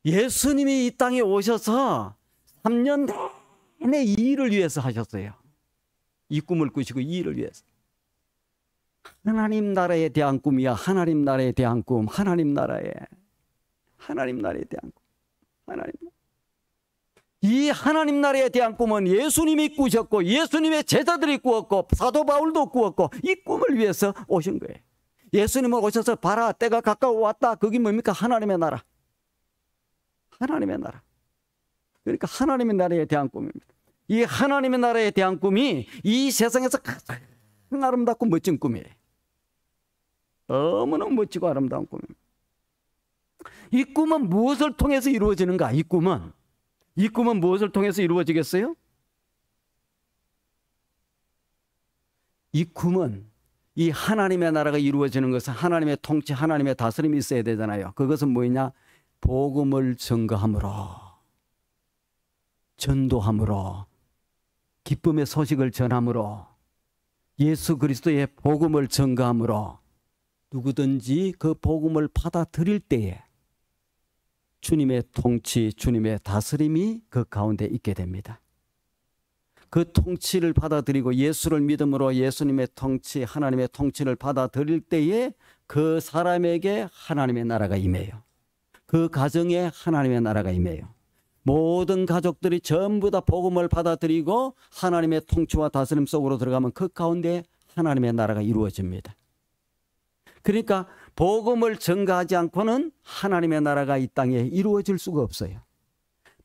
[SPEAKER 1] 예수님이 이 땅에 오셔서 3년 내내 이 일을 위해서 하셨어요. 이 꿈을 꾸시고 이 일을 위해서. 하나님 나라에 대한 꿈이야. 하나님 나라에 대한 꿈. 하나님 나라에 대한 꿈. 이 하나님 나라에 대한 꿈은 예수님이 꾸셨고 예수님의 제자들이 꾸었고 사도 바울도 꾸었고 이 꿈을 위해서 오신 거예요. 예수님은 오셔서 봐라 때가 가까워 왔다. 그게 뭡니까? 하나님의 나라. 하나님의 나라. 그러니까 하나님의 나라에 대한 꿈입니다. 이 하나님의 나라에 대한 꿈이 이 세상에서 가장 아름답고 멋진 꿈이에요. 너무나 멋지고 아름다운 꿈입니다. 이 꿈은 무엇을 통해서 이루어지는가? 이 꿈은 무엇을 통해서 이루어지겠어요? 이 꿈은 이 하나님의 나라가 이루어지는 것은 하나님의 통치, 하나님의 다스림이 있어야 되잖아요. 그것은 뭐냐? 복음을 증거함으로, 전도함으로, 기쁨의 소식을 전함으로, 예수 그리스도의 복음을 증거함으로 누구든지 그 복음을 받아들일 때에 주님의 통치, 주님의 다스림이 그 가운데 있게 됩니다. 그 통치를 받아들이고 예수를 믿음으로 예수님의 통치, 하나님의 통치를 받아들일 때에 그 사람에게 하나님의 나라가 임해요. 그 가정에 하나님의 나라가 임해요. 모든 가족들이 전부 다 복음을 받아들이고 하나님의 통치와 다스림 속으로 들어가면 그 가운데 하나님의 나라가 이루어집니다. 그러니까 복음을 전가하지 않고는 하나님의 나라가 이 땅에 이루어질 수가 없어요.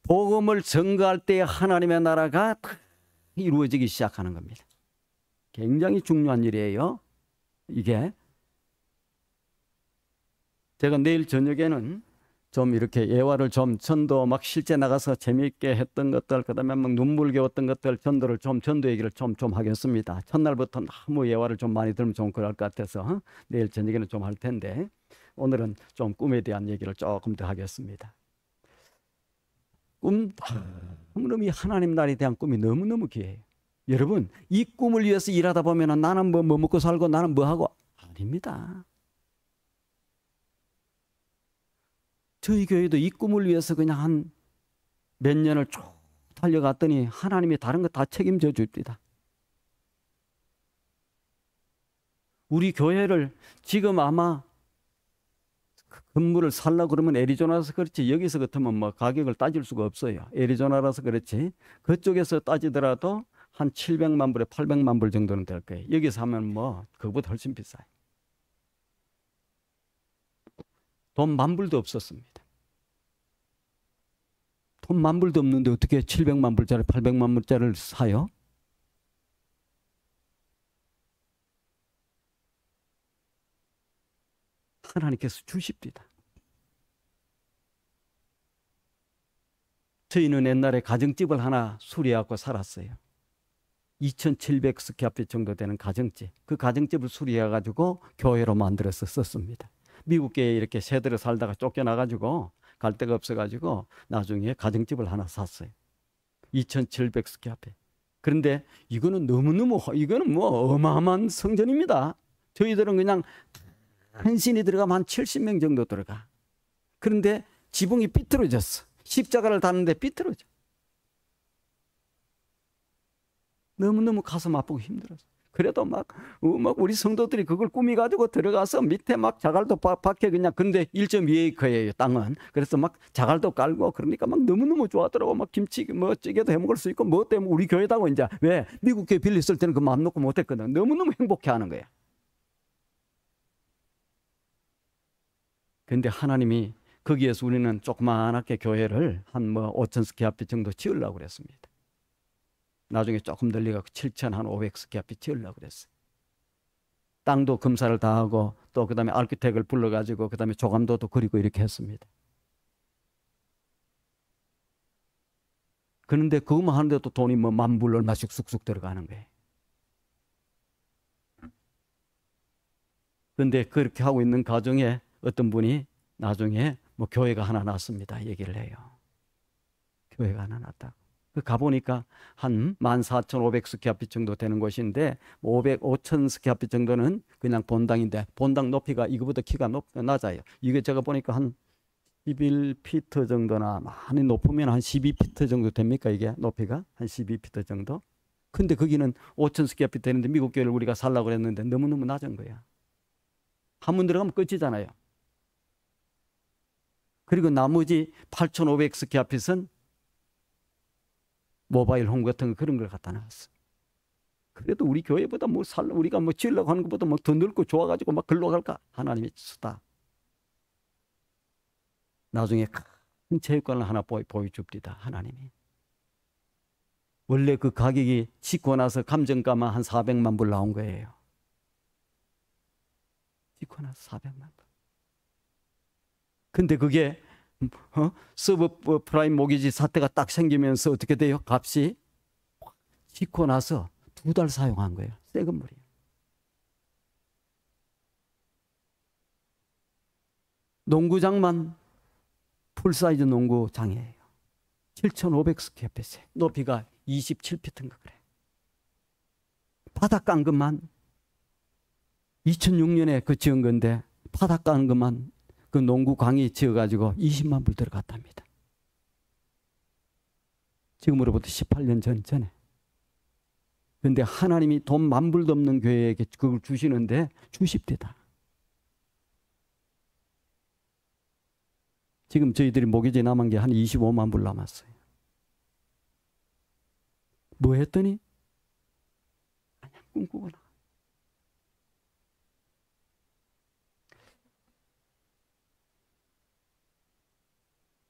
[SPEAKER 1] 복음을 전가할 때 하나님의 나라가 이루어지기 시작하는 겁니다. 굉장히 중요한 일이에요. 이게 제가 내일 저녁에는 좀 이렇게 예화를 좀 전도 막 실제 나가서 재미있게 했던 것들, 그다음에 막 눈물겨웠던 것들 전도를 좀 전도 얘기를 좀 하겠습니다. 첫날부터 너무 예화를 좀 많이 들으면 좀 그럴 것 같아서 내일 저녁에는 좀 할 텐데 오늘은 좀 꿈에 대한 얘기를 조금 더 하겠습니다. 꿈, 너무너무 하나님 나라에 대한 꿈이 너무너무 귀해요. 여러분, 이 꿈을 위해서 일하다 보면 나는 뭐 먹고 살고 나는 뭐 하고 아닙니다. 저희 교회도 이 꿈을 위해서 그냥 한 몇 년을 쭉 달려갔더니 하나님이 다른 거 다 책임져 줍니다. 우리 교회를 지금 아마 건물을 살려고 그러면 애리조나라서 그렇지 여기서 같으면 뭐 가격을 따질 수가 없어요. 애리조나라서 그렇지 그쪽에서 따지더라도 한 700만 불에 800만 불 정도는 될 거예요. 여기서 하면 뭐 그거보다 훨씬 비싸요. 돈 10,000불도 없었습니다. 돈 10,000불도 없는데 어떻게 700만 불짜리 800만 불짜리를 사요? 하나님께서 주십니다. 저희는 옛날에 가정집을 하나 수리하고 살았어요. 2,700 스퀘어핏 정도 되는 가정집. 그 가정집을 수리해가지고 교회로 만들어서 썼습니다. 미국 교회에 이렇게 새들어 살다가 쫓겨나가지고 갈 데가 없어가지고 나중에 가정집을 하나 샀어요. 2,700 스퀘어핏. 그런데 이거는 너무너무 이거는 뭐 어마어마한 성전입니다. 저희들은 그냥 한신이 들어가면 한 70명 정도 들어가. 그런데 지붕이 삐뚤어졌어. 십자가를 다는데 삐뚤어져. 너무너무 가슴 아프고 힘들었어. 그래도 막 우리 성도들이 그걸 꾸미가지고 들어가서 밑에 막 자갈도 박혀 그냥 근데 1.2에이커예요 땅은. 그래서 막 자갈도 깔고 그러니까 막 너무너무 좋아하더라고. 막 김치 뭐 찌개도 해 먹을 수 있고 뭐 때문에 우리 교회다고 이제 왜 미국 교회 빌렸을 때는 그 마음 놓고 못했거든. 너무너무 행복해하는 거야. 근데 하나님이 거기에서 우리는 조그만하게 교회를 한 뭐 5,000 스퀘어핏 정도 지으려고 그랬습니다. 나중에 조금 늘려갖고 7,500 스퀘어핏 지으려고 그랬어요. 땅도 검사를 다 하고 또 그다음에 아키텍을 불러가지고 그다음에 조감도도 그리고 이렇게 했습니다. 그런데 그것만 하는데도 돈이 뭐 10,000불 얼마씩 쑥쑥 들어가는 거예요. 그런데 그렇게 하고 있는 가정에 어떤 분이 나중에 뭐 교회가 하나 났습니다. 얘기를 해요. 교회가 하나 났다고. 가보니까 한 14,500 스퀘어핏 정도 되는 곳인데 5,000 스퀘어핏 정도는 그냥 본당인데 본당 높이가 이거보다 키가 낮아요. 이게 제가 보니까 한 11피트 정도나 많이 높으면 한 12피트 정도 됩니까? 이게 높이가 한 12피트 정도. 근데 거기는 5,000 스퀘어핏 되는데 미국 교회를 우리가 살라고 그랬는데 너무너무 낮은 거야. 한 번 들어가면 끝이잖아요. 그리고 나머지 8,500 스퀘어핏은 모바일 홈 같은 거 그런 걸 갖다 놨어. 그래도 우리 교회보다 뭐 우리가 뭐 지으려고 하는 것보다 뭐 더 넓고 좋아가지고 막 글로 갈까? 하나님의 수다. 나중에 큰 체육관을 하나 보여줍니다. 하나님이. 원래 그 가격이 짓고 나서 감정가만 한 400만 불 나온 거예요. 짓고 나서 400만 불. 근데 그게 서브프라임 모기지 사태가 딱 생기면서 어떻게 돼요? 값이 짓고 나서 2달 사용한 거예요. 새 건물이에요. 농구장만 풀사이즈 농구장이에요. 7,500 스퀘어핏. 높이가 27피트인가 그래. 바닥 깐 것만 2006년에 그 지은 건데 바닥 깐 것만 그 농구광이 지어가지고 20만 불 들어갔답니다. 지금으로부터 18년 전에. 그런데 하나님이 돈 10,000불도 없는 교회에게 그걸 주시는데 주십니다. 지금 저희들이 모기지 남은 게 한 25만 불 남았어요. 뭐 했더니 그냥 꿈꾸고 나.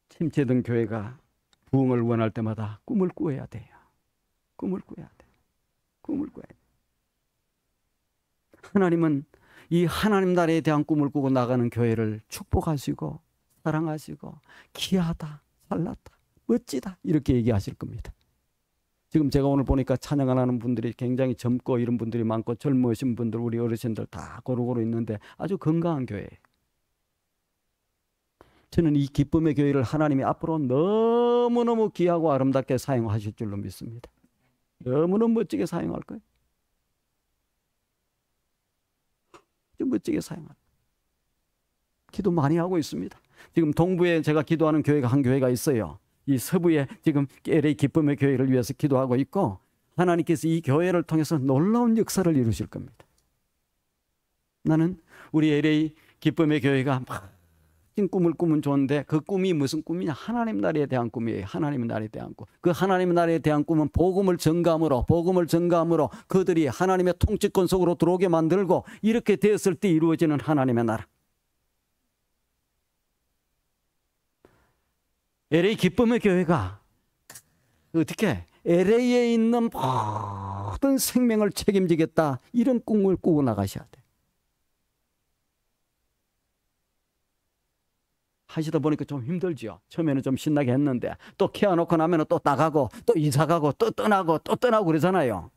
[SPEAKER 1] 침체된 교회가 부흥을 원할 때마다 꿈을 꾸어야 돼요. 꿈을 꾸어야 돼. 꿈을 꾸어야 돼. 하나님은 이 하나님 나라에 대한 꿈을 꾸고 나가는 교회를 축복하시고 사랑하시고 귀하다, 잘났다, 멋지다 이렇게 얘기하실 겁니다. 지금 제가 오늘 보니까 찬양을 하는 분들이 굉장히 젊고 이런 분들이 많고 젊으신 분들, 우리 어르신들 다 고루고루 있는데 아주 건강한 교회예요. 저는 이 기쁨의 교회를 하나님이 앞으로 너무너무 귀하고 아름답게 사용하실 줄로 믿습니다. 너무너무 멋지게 사용할 거예요. 아주 멋지게 사용할 거예요. 기도 많이 하고 있습니다. 지금 동부에 제가 기도하는 교회가 한 교회가 있어요. 이 서부에 지금 LA 기쁨의 교회를 위해서 기도하고 있고 하나님께서 이 교회를 통해서 놀라운 역사를 이루실 겁니다. 나는 우리 LA 기쁨의 교회가 꿈을 꾸면 좋은데 그 꿈이 무슨 꿈이냐? 하나님 나라에 대한 꿈이에요. 하나님 나라에 대한 꿈. 그 하나님 나라에 대한 꿈은 복음을 전가함으로 그들이 하나님의 통치권 속으로 들어오게 만들고 이렇게 되었을 때 이루어지는 하나님의 나라. LA 기쁨의 교회가 어떻게 LA에 있는 모든 생명을 책임지겠다 이런 꿈을 꾸고 나가셔야 돼. 하시다 보니까 좀 힘들죠. 처음에는 좀 신나게 했는데 또 키워놓고 나면 또 나가고 또 이사가고 또 떠나고 그러잖아요.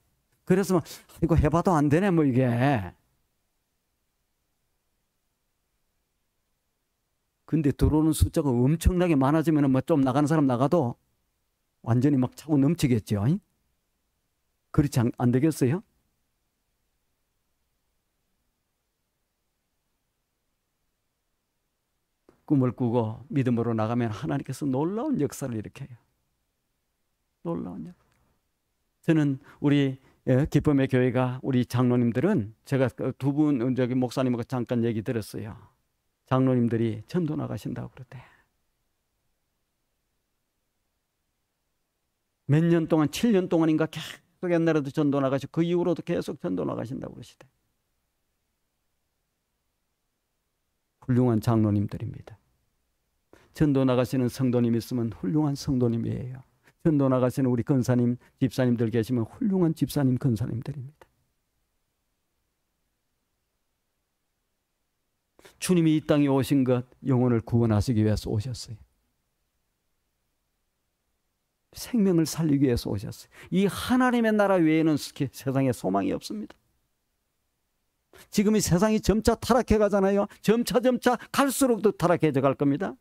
[SPEAKER 1] 그래서 이거 해봐도 안 되네 뭐 이게. 근데 들어오는 숫자가 엄청나게 많아지면 뭐 좀 나가는 사람 나가도 완전히 막 차고 넘치겠죠. 그렇지 안 되겠어요? 꿈을 꾸고 믿음으로 나가면 하나님께서 놀라운 역사를 일으켜요. 놀라운 역사. 저는 우리 기쁨의 교회가 우리 장로님들은 제가 두 분 저기 목사님하고 잠깐 얘기 들었어요. 장로님들이 전도 나가신다고 그러대. 몇 년 동안 7년 동안인가 계속 옛날에도 전도 나가시고 그 이후로도 계속 전도 나가신다고 그러시대. 훌륭한 장로님들입니다. 전도 나가시는 성도님 있으면 훌륭한 성도님이에요. 전도 나가시는 우리 권사님, 집사님들 계시면 훌륭한 집사님, 권사님들입니다. 주님이 이 땅에 오신 것 영혼을 구원하시기 위해서 오셨어요. 생명을 살리기 위해서 오셨어요. 이 하나님의 나라 외에는 세상에 소망이 없습니다. 지금 이 세상이 점차 타락해 가잖아요. 점차 갈수록 더 타락해져 갈 겁니다.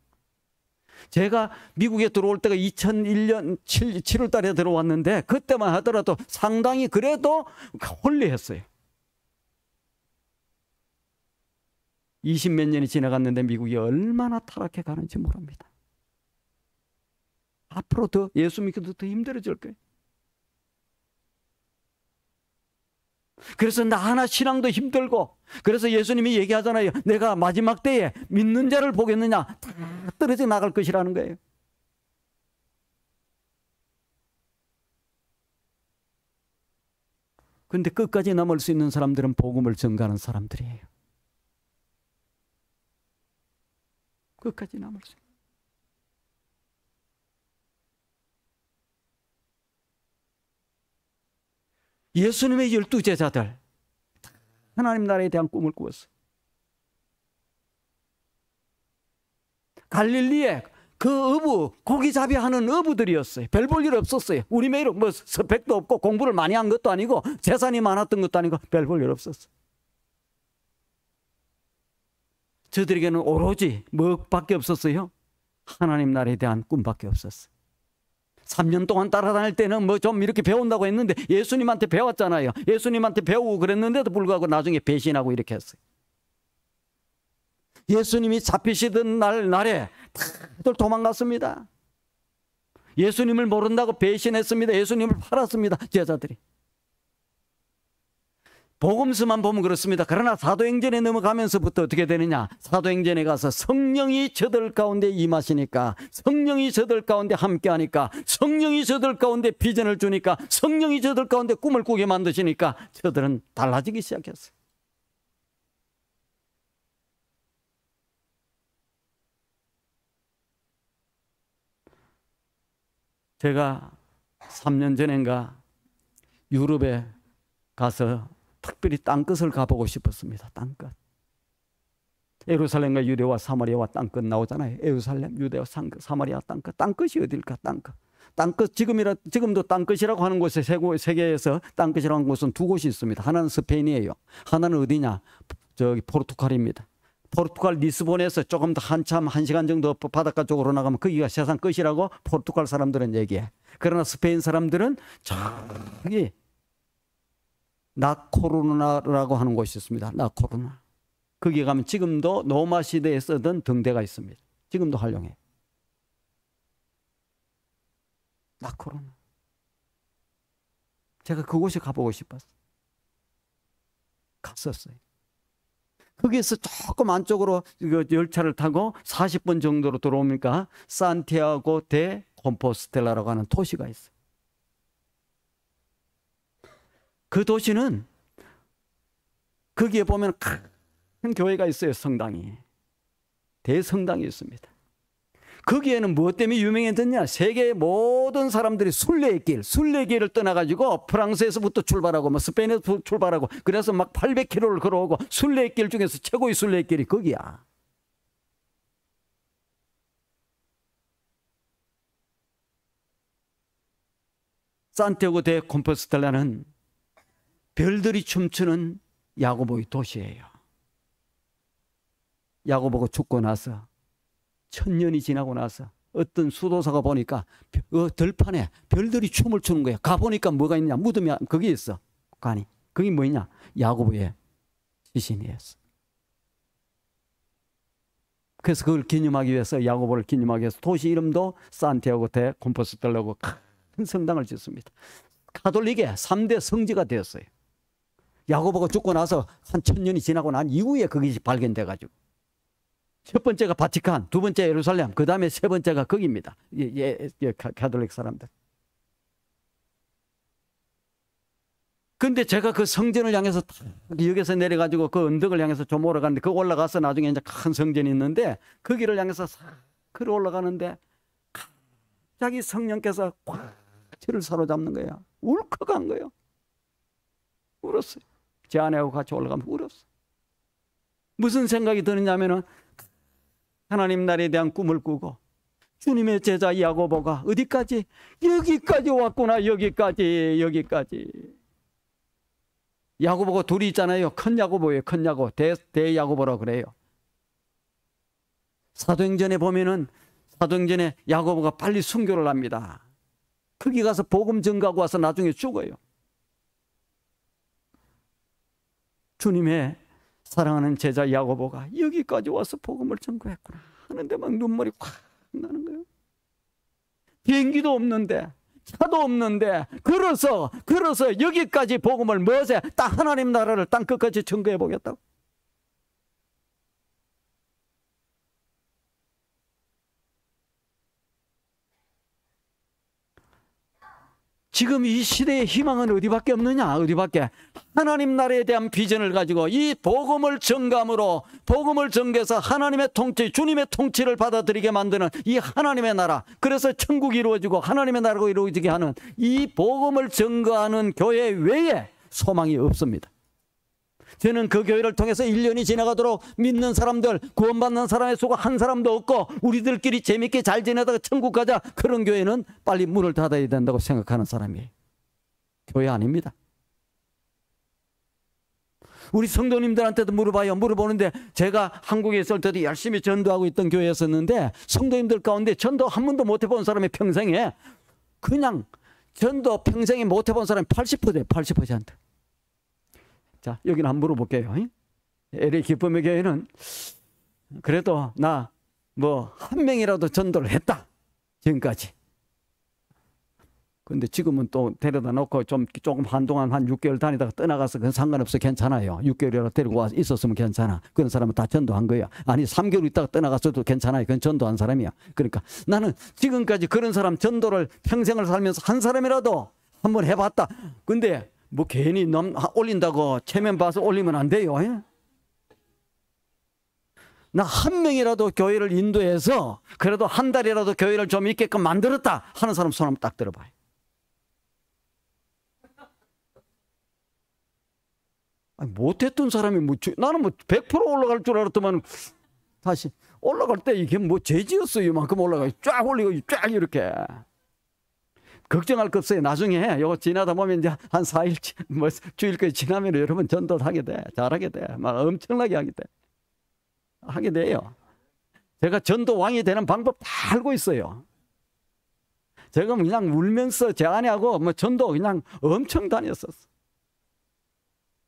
[SPEAKER 1] 제가 미국에 들어올 때가 2001년 7월 달에 들어왔는데 그때만 하더라도 상당히 그래도 홀리했어요. 20몇 년이 지나갔는데 미국이 얼마나 타락해 가는지 모릅니다. 앞으로 더 예수 믿기도 더 힘들어질 거예요. 그래서 나 하나 신앙도 힘들고 그래서 예수님이 얘기하잖아요. 내가 마지막 때에 믿는 자를 보겠느냐? 다 떨어져 나갈 것이라는 거예요. 그런데 끝까지 남을 수 있는 사람들은 복음을 전가하는 사람들이에요. 끝까지 남을 수 있는. 예수님의 12제자들 하나님 나라에 대한 꿈을 꾸었어요. 갈릴리에 그 어부, 고기잡이 하는 어부들이었어요. 별 볼 일 없었어요. 우리 매일 뭐 스펙도 없고 공부를 많이 한 것도 아니고 재산이 많았던 것도 아니고 별 볼 일 없었어요. 저들에게는 오로지 뭐밖에 없었어요? 하나님 나라에 대한 꿈밖에 없었어요. 3년 동안 따라다닐 때는 뭐 좀 이렇게 배운다고 했는데 예수님한테 배웠잖아요. 예수님한테 배우고 그랬는데도 불구하고 나중에 배신하고 이렇게 했어요. 예수님이 잡히시던 날에 다들 도망갔습니다. 예수님을 모른다고 배신했습니다. 예수님을 팔았습니다. 제자들이. 복음서만 보면 그렇습니다. 그러나 사도행전에 넘어가면서부터 어떻게 되느냐? 사도행전에 가서 성령이 저들 가운데 임하시니까, 성령이 저들 가운데 함께하니까, 성령이 저들 가운데 비전을 주니까, 성령이 저들 가운데 꿈을 꾸게 만드시니까 저들은 달라지기 시작했어요. 제가 3년 전인가 유럽에 가서 특별히 땅끝을 가보고 싶었습니다. 땅끝. 예루살렘과 유대와 사마리아와 땅끝 나오잖아요. 예루살렘, 유대와 사마리아 땅끝. 땅끝이 어딜까? 땅끝. 땅끝, 지금도 땅끝이라고 하는 곳에 세계에서 땅끝이라고 하는 곳은 두 곳이 있습니다. 하나는 스페인이에요. 하나는 어디냐? 저기 포르투갈입니다. 포르투갈 리스본에서 조금 더 한참 1시간 정도 바닷가 쪽으로 나가면 거기가 세상 끝이라고 포르투갈 사람들은 얘기해. 그러나 스페인 사람들은 저기 나코루나라고 하는 곳이 있습니다. 나코루나. 거기 가면 지금도 로마 시대에 쓰던 등대가 있습니다. 지금도 활용해. 나코루나. 제가 그곳에 가보고 싶었어요. 갔었어요. 거기에서 조금 안쪽으로 열차를 타고 40분 정도로 들어오니까 산티아고 데 콤포스텔라라고 하는 도시가 있어요. 그 도시는 거기에 보면 큰 교회가 있어요. 성당이. 대성당이 있습니다. 거기에는 무엇 때문에 유명해졌냐? 세계의 모든 사람들이 순례길을 떠나가지고 프랑스에서부터 출발하고 스페인에서 출발하고 그래서 막 800km를 걸어오고 순례길 중에서 최고의 순례길이 거기야. 산티아고 데 콤포스텔라는 별들이 춤추는 야고보의 도시예요. 야고보가 죽고 나서 1000년이 지나고 나서 어떤 수도사가 보니까 들판에 별들이 춤을 추는 거야. 가보니까 뭐가 있냐? 무덤이 거기 있어. 관이. 그게 뭐냐? 야고보의 시신이었어. 그래서 그걸 기념하기 위해서, 야고보를 기념하기 위해서 도시 이름도 산티아고 데 콤포스텔라고 큰 성당을 짓습니다. 가톨릭의 3대 성지가 되었어요. 야고보가 죽고 나서 한 1000년이 지나고 난 이후에 그것이 발견돼가지고 첫 번째가 바티칸, 두 번째 예루살렘, 그 다음에 세 번째가 거기입니다. 가톨릭 사람들. 근데 제가 그 성전을 향해서 여기서 내려가지고 그 언덕을 향해서 좀 올라가는데, 그 올라가서 나중에 이제 큰 성전이 있는데 거기를 향해서 싹 걸어 올라가는데 갑자기 성령께서 꽉 저를 사로잡는 거야. 울컥한 거예요. 울었어요. 제 아내하고 같이 올라가면 울었어요. 무슨 생각이 드느냐면은 하나님 나라에 대한 꿈을 꾸고 주님의 제자 야고보가 어디까지? 여기까지 왔구나. 여기까지. 야고보가 둘이 있잖아요. 큰 야고보예요. 큰 야고. 대야고보라고 그래요. 사도행전에 보면은 사도행전에 야고보가 빨리 순교를 합니다. 거기 가서 복음 전가하고 와서 나중에 죽어요. 주님의 사랑하는 제자 야고보가 여기까지 와서 복음을 전거했구나 하는데 막 눈물이 확 나는 거예요. 비행기도 없는데 차도 없는데 걸어서 여기까지 복음을 뭐세? 딱 하나님 나라를 땅 끝까지 전거해 보겠다고. 지금 이 시대의 희망은 어디밖에 없느냐? 어디밖에? 하나님 나라에 대한 비전을 가지고 이 복음을 전감으로 복음을 전개해서 하나님의 통치, 주님의 통치를 받아들이게 만드는 이 하나님의 나라, 그래서 천국이 이루어지고 하나님의 나라가 이루어지게 하는 이 복음을 전거하는 교회 외에 소망이 없습니다. 저는 그 교회를 통해서 1년이 지나가도록 믿는 사람들, 구원받는 사람의 수가 한 사람도 없고 우리들끼리 재밌게 잘 지내다가 천국 가자, 그런 교회는 빨리 문을 닫아야 된다고 생각하는 사람이에요. 교회 아닙니다. 우리 성도님들한테도 물어보는데, 제가 한국에 있을 때도 열심히 전도하고 있던 교회였었는데 성도님들 가운데 전도 한 번도 못 해본 사람이 평생에, 그냥 전도 평생에 못 해본 사람이 80%예요. 80%. 자, 여기는 한번 물어볼게요. LA 기쁨의 교회는 그래도 나 뭐 한 명이라도 전도를 했다. 지금까지. 근데 지금은 또 데려다 놓고 조금 한동안 한 6개월 다니다가 떠나가서 그건 상관없어. 괜찮아요. 6개월이라도 데리고 와서 있었으면 괜찮아. 그런 사람은 다 전도한 거야. 아니 3개월 있다가 떠나갔어도 괜찮아요. 그건 전도한 사람이야. 그러니까 나는 지금까지 그런 사람 전도를 평생을 살면서 한 사람이라도 한번 해봤다. 근데 뭐 괜히 올린다고 체면 봐서 올리면 안 돼요. 예? 나 한 명이라도 교회를 인도해서 그래도 한 달이라도 교회를 좀 있게끔 만들었다 하는 사람 손 한번 딱 들어봐요. 아니, 못했던 사람이 나는 뭐 100% 올라갈 줄 알았더만 다시 올라갈 때 이게 뭐 죄지었어요. 이만큼 올라가요. 쫙 올리고 쫙 이렇게. 걱정할 거 없어요. 나중에 이거 지나다 보면 이제 한 4일, 뭐 주일까지 지나면 여러분 전도를 하게 돼. 잘하게 돼. 막 엄청나게 하게 돼. 하게 돼요. 제가 전도 왕이 되는 방법 다 알고 있어요. 제가 그냥 울면서 제 아내하고 뭐 전도 그냥 엄청 다녔었어.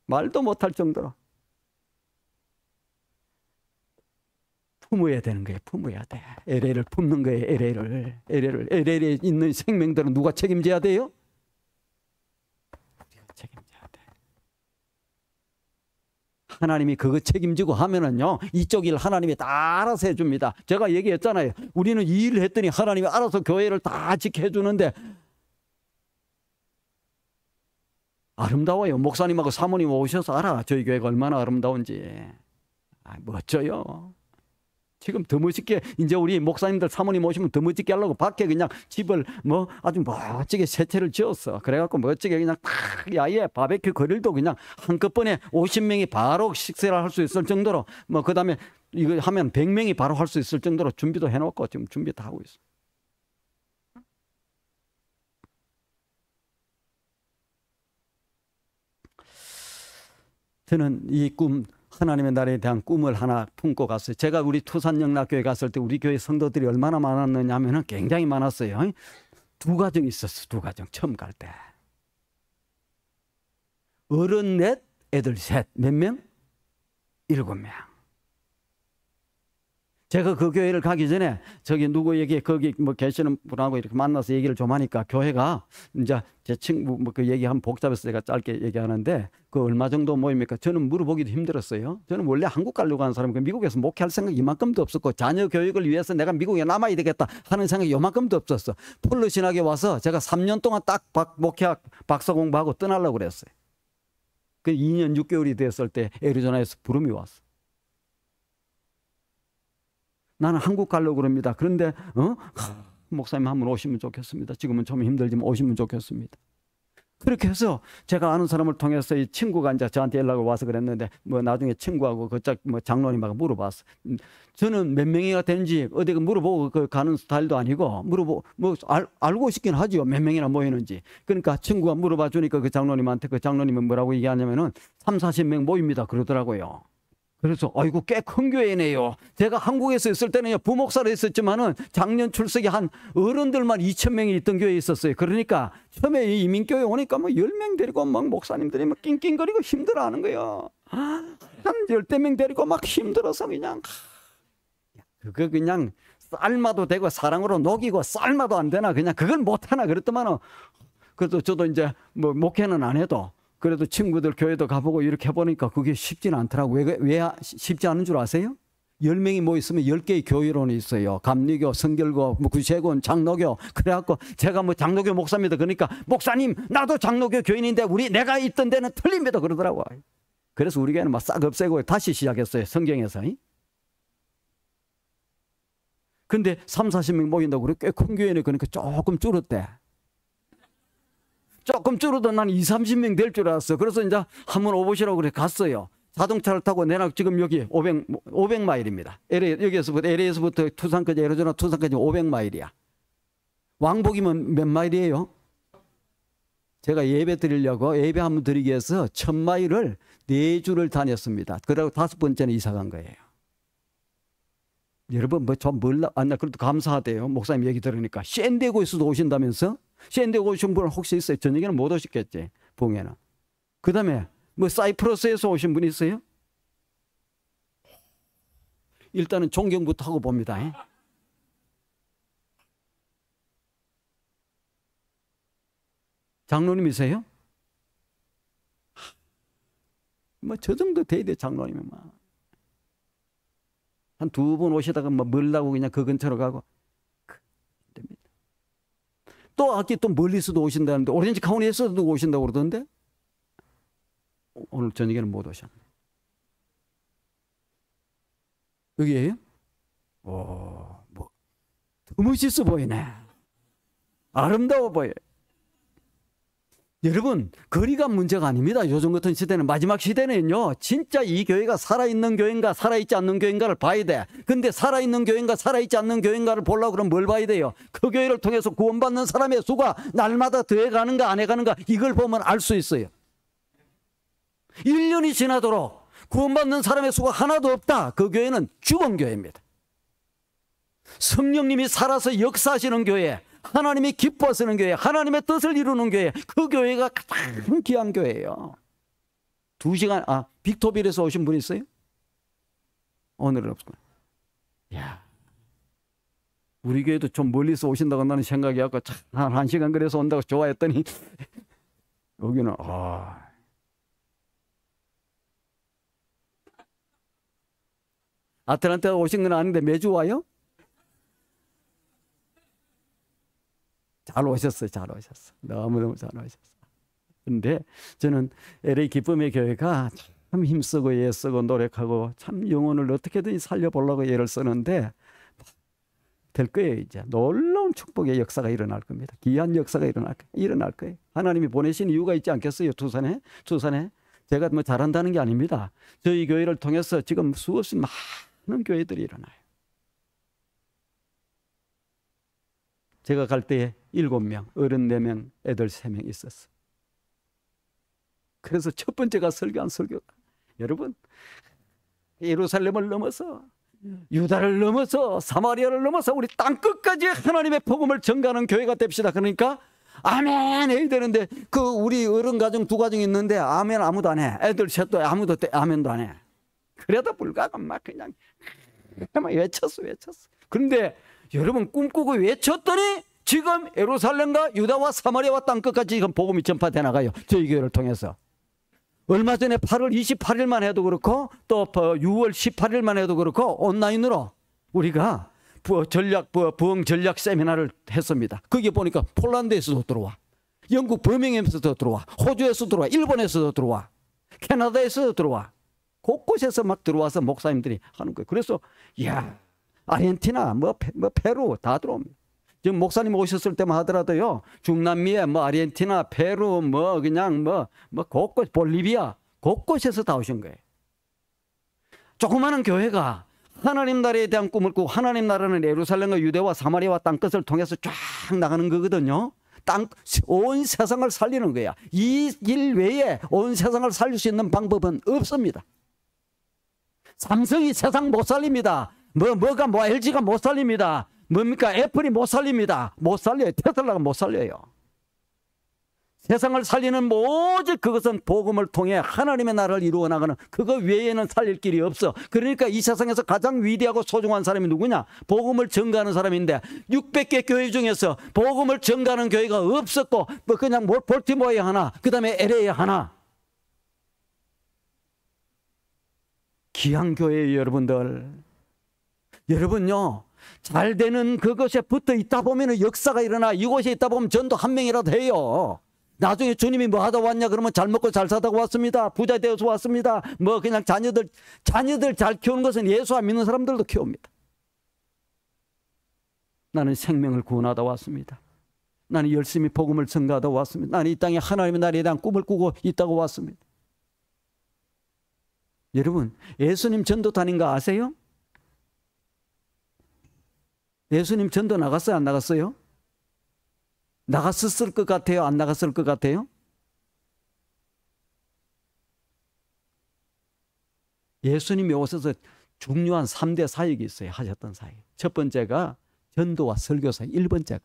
[SPEAKER 1] 말도 못할 정도로. 품어야 되는 거예요. 품어야 돼. LA를 품는 거예요. LA에 있는 생명들은 누가 책임져야 돼요? 우리가 책임져야 돼. 하나님이 그거 책임지고 하면은요, 이쪽 일 하나님이 다 알아서 해줍니다. 제가 얘기했잖아요. 우리는 이 일을 했더니 하나님이 알아서 교회를 다 지켜주는데 아름다워요. 목사님하고 사모님 오셔서 알아. 저희 교회가 얼마나 아름다운지. 멋져요. 지금 더 멋있게 이제 우리 목사님들 사모님 오시면 더 멋지게 하려고 밖에 그냥 집을 뭐 아주 멋지게 세채를 지었어. 그래갖고 멋지게 그냥 탁 야예 바베큐 그릴도 그냥 한꺼번에 50명이 바로 식사를 할 수 있을 정도로 뭐 그다음에 이거 하면 100명이 바로 할 수 있을 정도로 준비도 해놓고 지금 준비 다 하고 있어. 저는 이 꿈 하나님의 나라에 대한 꿈을 하나 품고 갔어요. 제가 우리 투산영락교회 갔을 때 우리 교회 성도들이 얼마나 많았느냐 하면 굉장히 많았어요. 2가정이 있었어. 2가정 처음 갈 때. 어른 4, 애들 3. 몇 명? 7명. 제가 그 교회를 가기 전에 저기 누구 얘기 거기 뭐 계시는 분하고 이렇게 만나서 얘기를 좀 하니까 교회가 이제 제 친구 뭐 그 얘기 한번 복잡해서 제가 짧게 얘기하는데 그 얼마 정도 모입니까? 저는 물어보기도 힘들었어요. 저는 원래 한국 가려고 하는 사람이고 미국에서 목회할 생각 이만큼도 없었고 자녀 교육을 위해서 내가 미국에 남아야 되겠다 하는 생각이 요만큼도 없었어. 폴로 신학에 와서 제가 3년 동안 딱 목회학 박사 공부하고 떠나려고 그랬어요. 그 2년 6개월이 됐을 때 애리조나에서 부름이 왔어. 나는 한국 가려고 그럽니다. 그런데 목사님 한번 오시면 좋겠습니다. 지금은 좀 힘들지만 오시면 좋겠습니다. 그렇게 해서 제가 아는 사람을 통해서 이 친구가 이제 저한테 연락을 와서 그랬는데 뭐 나중에 친구하고 그쪽 뭐 장로님하고 물어봤어. 저는 몇 명이나 되는지 어디 물어보고 가는 스타일도 아니고 알고 싶긴 하죠. 몇 명이나 모이는지. 그러니까 친구가 물어봐 주니까 그 장로님한테 그 장로님은 뭐라고 얘기하냐면은 30-40명 모입니다 그러더라고요. 그래서 아이고 꽤 큰 교회네요. 제가 한국에서 있을 때는 부목사로 있었지만은 작년 출석이 한 어른들만 2,000명이 있던 교회에 있었어요. 그러니까 처음에 이민교회 오니까 뭐 10명 데리고 막 목사님들이 막 낑낑거리고 힘들어하는 거예요. 한 10명 데리고 막 힘들어서 그냥 그거 그냥 삶아도 되고 사랑으로 녹이고 삶아도 안 되나 그냥 그걸 못하나 그랬더만은 그래도 저도 이제 뭐 목회는 안 해도 그래도 친구들 교회도 가보고 이렇게 해보니까 그게 쉽지는 않더라고요. 왜 쉽지 않은 줄 아세요? 10명이 모였으면 10개의 교회론이 있어요. 감리교, 성결교, 뭐 구세군, 장로교. 그래갖고 제가 뭐 장로교 목사입니다. 그러니까 목사님 나도 장로교 교인인데 내가 있던 데는 틀립니다. 그러더라고요. 그래서 우리 교회는 막 싹 없애고 다시 시작했어요. 성경에서. 근데 30-40명 모인다고 그래 꽤 큰 교회네. 그러니까 조금 줄었대. 조금 줄어도 난 20-30명 될 줄 알았어. 그래서 이제 한번 오보시라고 그래 갔어요. 자동차를 타고 내가 지금 여기 500마일입니다. LA에서부터 투산까지 애리조나 투산까지 500마일이야. 왕복이면 몇 마일이에요? 제가 예배 드리려고 예배 한번 드리기 위해서 1000마일을 4주를 다녔습니다. 그리고 5번째는 이사 간 거예요. 여러분 뭐 좀 몰라 나 그래도 감사하대요. 목사님 얘기 들으니까 샌디에고에서도 오신다면서? 샌디에고 오신 분 혹시 있어요? 저녁에는 못 오셨겠지 봉에는. 그 다음에 뭐 사이프러스에서 오신 분 있어요? 일단은 존경부터 하고 봅니다. 장로님이세요? 뭐 저 정도 돼야 돼, 장로님은. 한 두 번 오시다가 뭐 멀다고 그냥 그 근처로 가고 됩니다. 또 아기 또 멀리서도 오신다는데 오렌지 카운티에서도 오신다고 그러던데 오늘 저녁에는 못 오셨네. 여기에요? 오, 뭐 더 멋있어 보이네. 아름다워 보여. 여러분, 거리가 문제가 아닙니다. 요즘 같은 시대는, 마지막 시대는요, 진짜 이 교회가 살아있는 교회인가 살아있지 않는 교회인가를 봐야 돼. 근데 살아있는 교회인가 살아있지 않는 교회인가를 보려고 그러면 뭘 봐야 돼요? 그 교회를 통해서 구원받는 사람의 수가 날마다 더해가는가 안 해가는가, 이걸 보면 알 수 있어요. 1년이 지나도록 구원받는 사람의 수가 하나도 없다. 그 교회는 죽은 교회입니다. 성령님이 살아서 역사하시는 교회, 하나님이 기뻐하시는 교회, 하나님의 뜻을 이루는 교회, 그 교회가 가장 귀한 교회예요. 2시간, 빅토빌에서 오신 분 있어요? 오늘은 없구나. 야, 우리 교회도 좀 멀리서 오신다고 나는 생각이 아까 한 1시간 그래서 온다고 좋아했더니 여기는 아틀란타 오신 건 아닌데 매주 와요? 잘 오셨어요. 잘 오셨어. 너무너무 잘 오셨어. 근데 저는 LA 기쁨의 교회가 참 힘쓰고 애쓰고 노력하고 참 영혼을 어떻게든 살려보려고 애를 쓰는데 될 거예요. 이제 놀라운 축복의 역사가 일어날 겁니다. 귀한 역사가 일어날 거예요. 하나님이 보내신 이유가 있지 않겠어요? 투산에 제가 뭐 잘한다는 게 아닙니다. 저희 교회를 통해서 지금 수없이 많은 교회들이 일어나요. 제가 갈 때에 7명, 어른 4명, 애들 3명 있었어. 그래서 첫 번째가 설교한 설교가, 여러분, 예루살렘을 넘어서 유다를 넘어서 사마리아를 넘어서 우리 땅끝까지 하나님의 복음을 전가하는 교회가 됩시다. 그러니까 아멘 해야 되는데 그 우리 어른 가정 2가정 있는데 아멘 아무도 안 해. 애들 셋도 아무도 아멘도 안 해. 그래도 불가가 막 그냥 외쳤어. 그런데 여러분 꿈꾸고 외쳤더니 지금 예루살렘과 유다와 사마리아와 땅끝까지 지금 복음이 전파돼 나가요. 저희 교회를 통해서. 얼마 전에 8월 28일만 해도 그렇고 또 6월 18일만 해도 그렇고 온라인으로 우리가 부흥 전략 세미나를 했습니다. 거기 보니까 폴란드에서도 들어와, 영국 버밍엄에서도 들어와, 호주에서도 들어와, 일본에서도 들어와, 캐나다에서도 들어와, 곳곳에서 막 들어와서 목사님들이 하는 거예요. 그래서 이야, 아르헨티나, 페루 다 들어옵니다. 지금 목사님 오셨을 때만 하더라도요, 중남미에 아르헨티나, 페루, 곳곳, 볼리비아, 곳곳에서 다 오신 거예요. 조그마한 교회가 하나님 나라에 대한 꿈을 꾸고, 하나님 나라는 예루살렘과 유대와 사마리아와 땅끝을 통해서 쫙 나가는 거거든요. 온 세상을 살리는 거야. 이 일 외에 온 세상을 살릴 수 있는 방법은 없습니다. 삼성이 세상 못 살립니다. LG가 못 살립니다. 애플이 못 살립니다. 못 살려요. 테슬라가 못 살려요. 세상을 살리는 오직 그것은 복음을 통해 하나님의 나라를 이루어 나가는, 그거 외에는 살릴 길이 없어. 그러니까 이 세상에서 가장 위대하고 소중한 사람이 누구냐? 복음을 전가하는 사람인데 600개 교회 중에서 복음을 전가하는 교회가 없었고 그냥 볼티모어에 하나, 그 다음에 LA에 하나. 귀한 교회예요. 여러분요, 잘 되는 그것에 붙어 있다 보면 역사가 일어나. 이곳에 있다 보면 전도 한 명이라도 해요. 나중에 주님이 뭐 하다 왔냐 그러면 잘 먹고 잘 사다가 왔습니다. 부자 되어서 왔습니다. 그냥 자녀들 잘 키우는 것은 예수 안 믿는 사람들도 키웁니다. 나는 생명을 구원하다 왔습니다. 나는 열심히 복음을 전가하다 왔습니다. 나는 이 땅에 하나님의 나라에 대한 꿈을 꾸고 있다고 왔습니다. 여러분, 예수님 전도 다닌 거 아세요? 예수님 전도 나갔어요? 안 나갔어요? 나갔을 것 같아요? 안 나갔을 것 같아요? 예수님이 오셔서 중요한 3대 사역이 있어요. 하셨던 사역. 첫 번째가 전도와 설교 사역. 1번째가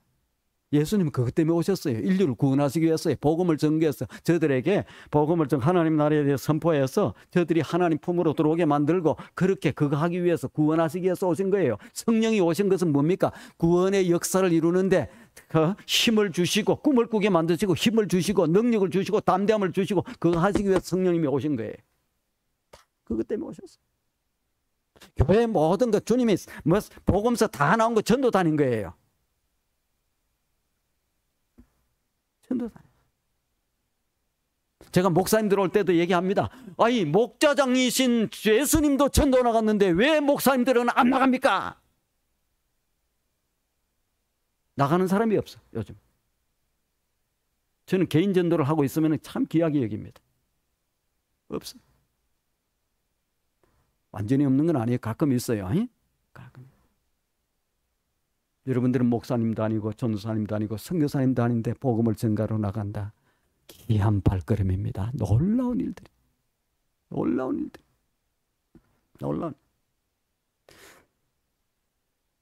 [SPEAKER 1] 예수님은 그것 때문에 오셨어요. 인류를 구원하시기 위해서요. 복음을 전개해서 저들에게 복음을 하나님 나라에 대해 선포해서 저들이 하나님 품으로 들어오게 만들고 그렇게 그거 하기 위해서 구원하시기 위해서 오신 거예요. 성령이 오신 것은 뭡니까? 구원의 역사를 이루는데 힘을 주시고 꿈을 꾸게 만드시고 힘을 주시고 능력을 주시고 담대함을 주시고 그거 하시기 위해서 성령님이 오신 거예요. 그것 때문에 오셨어요. 교회 모든 것 주님이 복음서 다 나온 거 전도 다닌 거예요. 제가 목사님들 올 때도 얘기합니다. 아니 목자장이신 예수님도 전도 나갔는데 왜 목사님들은 안 나갑니까? 나가는 사람이 없어 요즘. 저는 개인 전도를 하고 있으면 참 귀하게 여깁니다. 없어. 완전히 없는 건 아니에요. 가끔 있어요. 가끔. 여러분들은 목사님도 아니고 전도사님도 아니고 선교사님도 아닌데 복음을 전가로 나간다. 귀한 발걸음입니다. 놀라운 일들이. 놀라운 일들. 놀라운.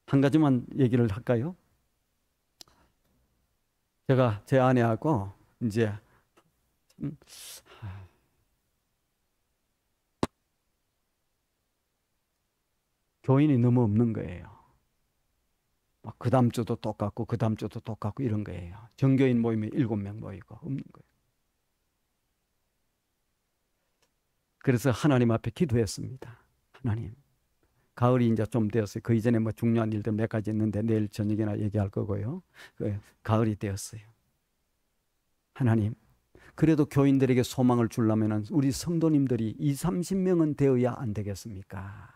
[SPEAKER 1] 한 가지만 얘기를 할까요? 제가 제 아내하고 이제 교인이 너무 없는 거예요. 그 다음 주도 똑같고 그 다음 주도 똑같고 이런 거예요. 정교인 모임이 7명 모이고 없는 거예요. 그래서 하나님 앞에 기도했습니다. 하나님, 가을이 이제 좀 되었어요. 그 이전에 뭐 중요한 일들 몇 가지 있는데 내일 저녁에나 얘기할 거고요. 가을이 되었어요. 하나님, 그래도 교인들에게 소망을 주려면 우리 성도님들이 20-30명은 되어야 안 되겠습니까?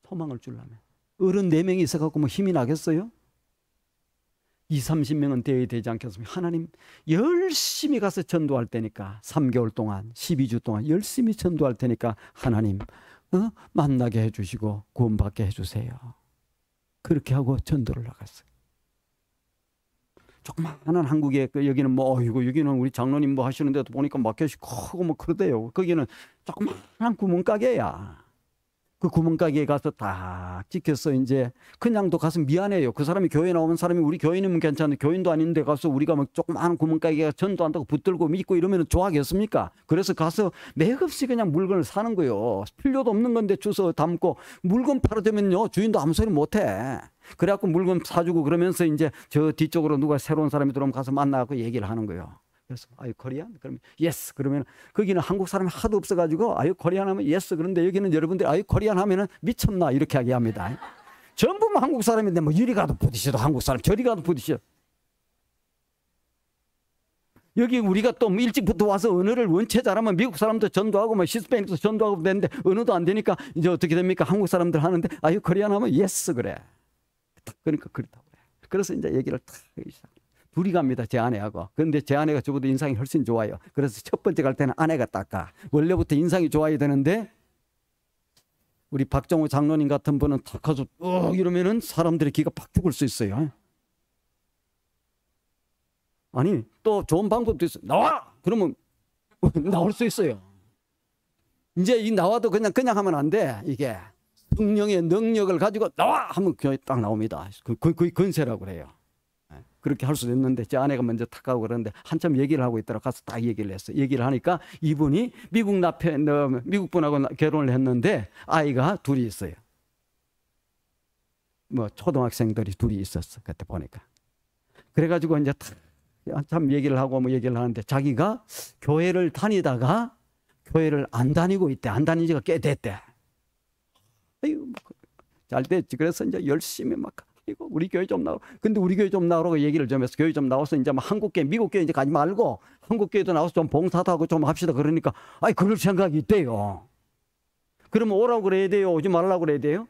[SPEAKER 1] 소망을 주려면. 어른 4명이 있어갖고 뭐 힘이 나겠어요? 20-30명은 되어야 되지 않겠습니까? 하나님, 열심히 가서 전도할 테니까 3개월 동안 12주 동안 열심히 전도할 테니까 하나님 만나게 해주시고 구원받게 해주세요. 그렇게 하고 전도를 나갔어요. 조그마한 한국에 여기는 뭐 여기는 우리 장로님 뭐 하시는데도 보니까 마켓이 크고 뭐 그러대요. 거기는 조그마한 구멍가게야. 그 구멍가게에 가서 딱 찍혀서 이제 그냥도 가서 미안해요. 그 사람이 교회 나오는 사람이 우리 교인이면 괜찮은데 교인도 아닌데 가서 우리가 막 조그마한 구멍가게가 전도한다고 붙들고 믿고 이러면 좋아하겠습니까? 그래서 가서 맥없이 그냥 물건을 사는 거예요. 필요도 없는 건데 주워 담고 물건 팔아주면요 주인도 아무 소리 못해. 그래갖고 물건 사주고 그러면서 이제 저 뒤쪽으로 누가 새로운 사람이 들어오면 가서 만나고 얘기를 하는 거예요. 그래서 아유 코리안? 그러면 예스. 그러면 거기는 한국 사람이 하도 없어가지고 아유 코리안 하면 예스. 그런데 여기는 여러분들이 아유 코리안 하면은 미쳤나 이렇게 하기합니다. 전부 뭐 한국 사람인데 뭐 이리 가도 부딪혀도 한국 사람 저리 가도 부딪혀. 여기 우리가 또 일찍부터 와서 언어를 원체 잘하면 미국 사람도 전도하고 뭐 히스패닉도 전도하고 되는데 언어도 안 되니까 이제 어떻게 됩니까? 한국 사람들 하는데 아유 코리안 하면 예스 그래. 그러니까 그렇다고 그래. 그래서 이제 얘기를 탁 하기 시작. 둘이 갑니다. 제 아내하고. 그런데 제 아내가 저보다 인상이 훨씬 좋아요. 그래서 첫 번째 갈 때는 아내가 닦아. 원래부터 인상이 좋아야 되는데 우리 박정호 장로님 같은 분은 탁 가서 이러면은 사람들의 기가 팍 죽을 수 있어요. 아니 또 좋은 방법도 있어요. 나와! 그러면 나올 수 있어요. 이제 이 나와도 그냥 하면 안 돼. 이게 성령의 능력을 가지고 나와! 하면 그냥 딱 나옵니다. 거의 건세라고 그래요. 그렇게 할 수도 있는데 제 아내가 먼저 탁 가고 그러는데 한참 얘기를 하고 있더라. 가서 딱 얘기를 했어요. 얘기를 하니까 이분이 미국 분하고 결혼을 했는데 아이가 둘이 있어요. 뭐 초등학생들이 둘이 있었어. 그때 보니까. 그래가지고 이제 한참 얘기를 하고 뭐 얘기를 하는데 자기가 교회를 다니다가 교회를 안 다니고 있대. 안 다닌 지가 꽤 됐대. 아유, 잘 됐지. 그래서 이제 열심히 막 이거 우리 교회 좀 나오. 근데 우리 교회 좀 나오라고 얘기를 좀 해서 교회 좀 나와서 이제 막 한국 교회, 미국 교회 이제 가지 말고 한국 교회도 나와서 좀 봉사도 하고 좀 합시다. 그러니까 아이 그럴 생각이 있대요. 그러면 오라고 그래야 돼요? 오지 말라고 그래야 돼요?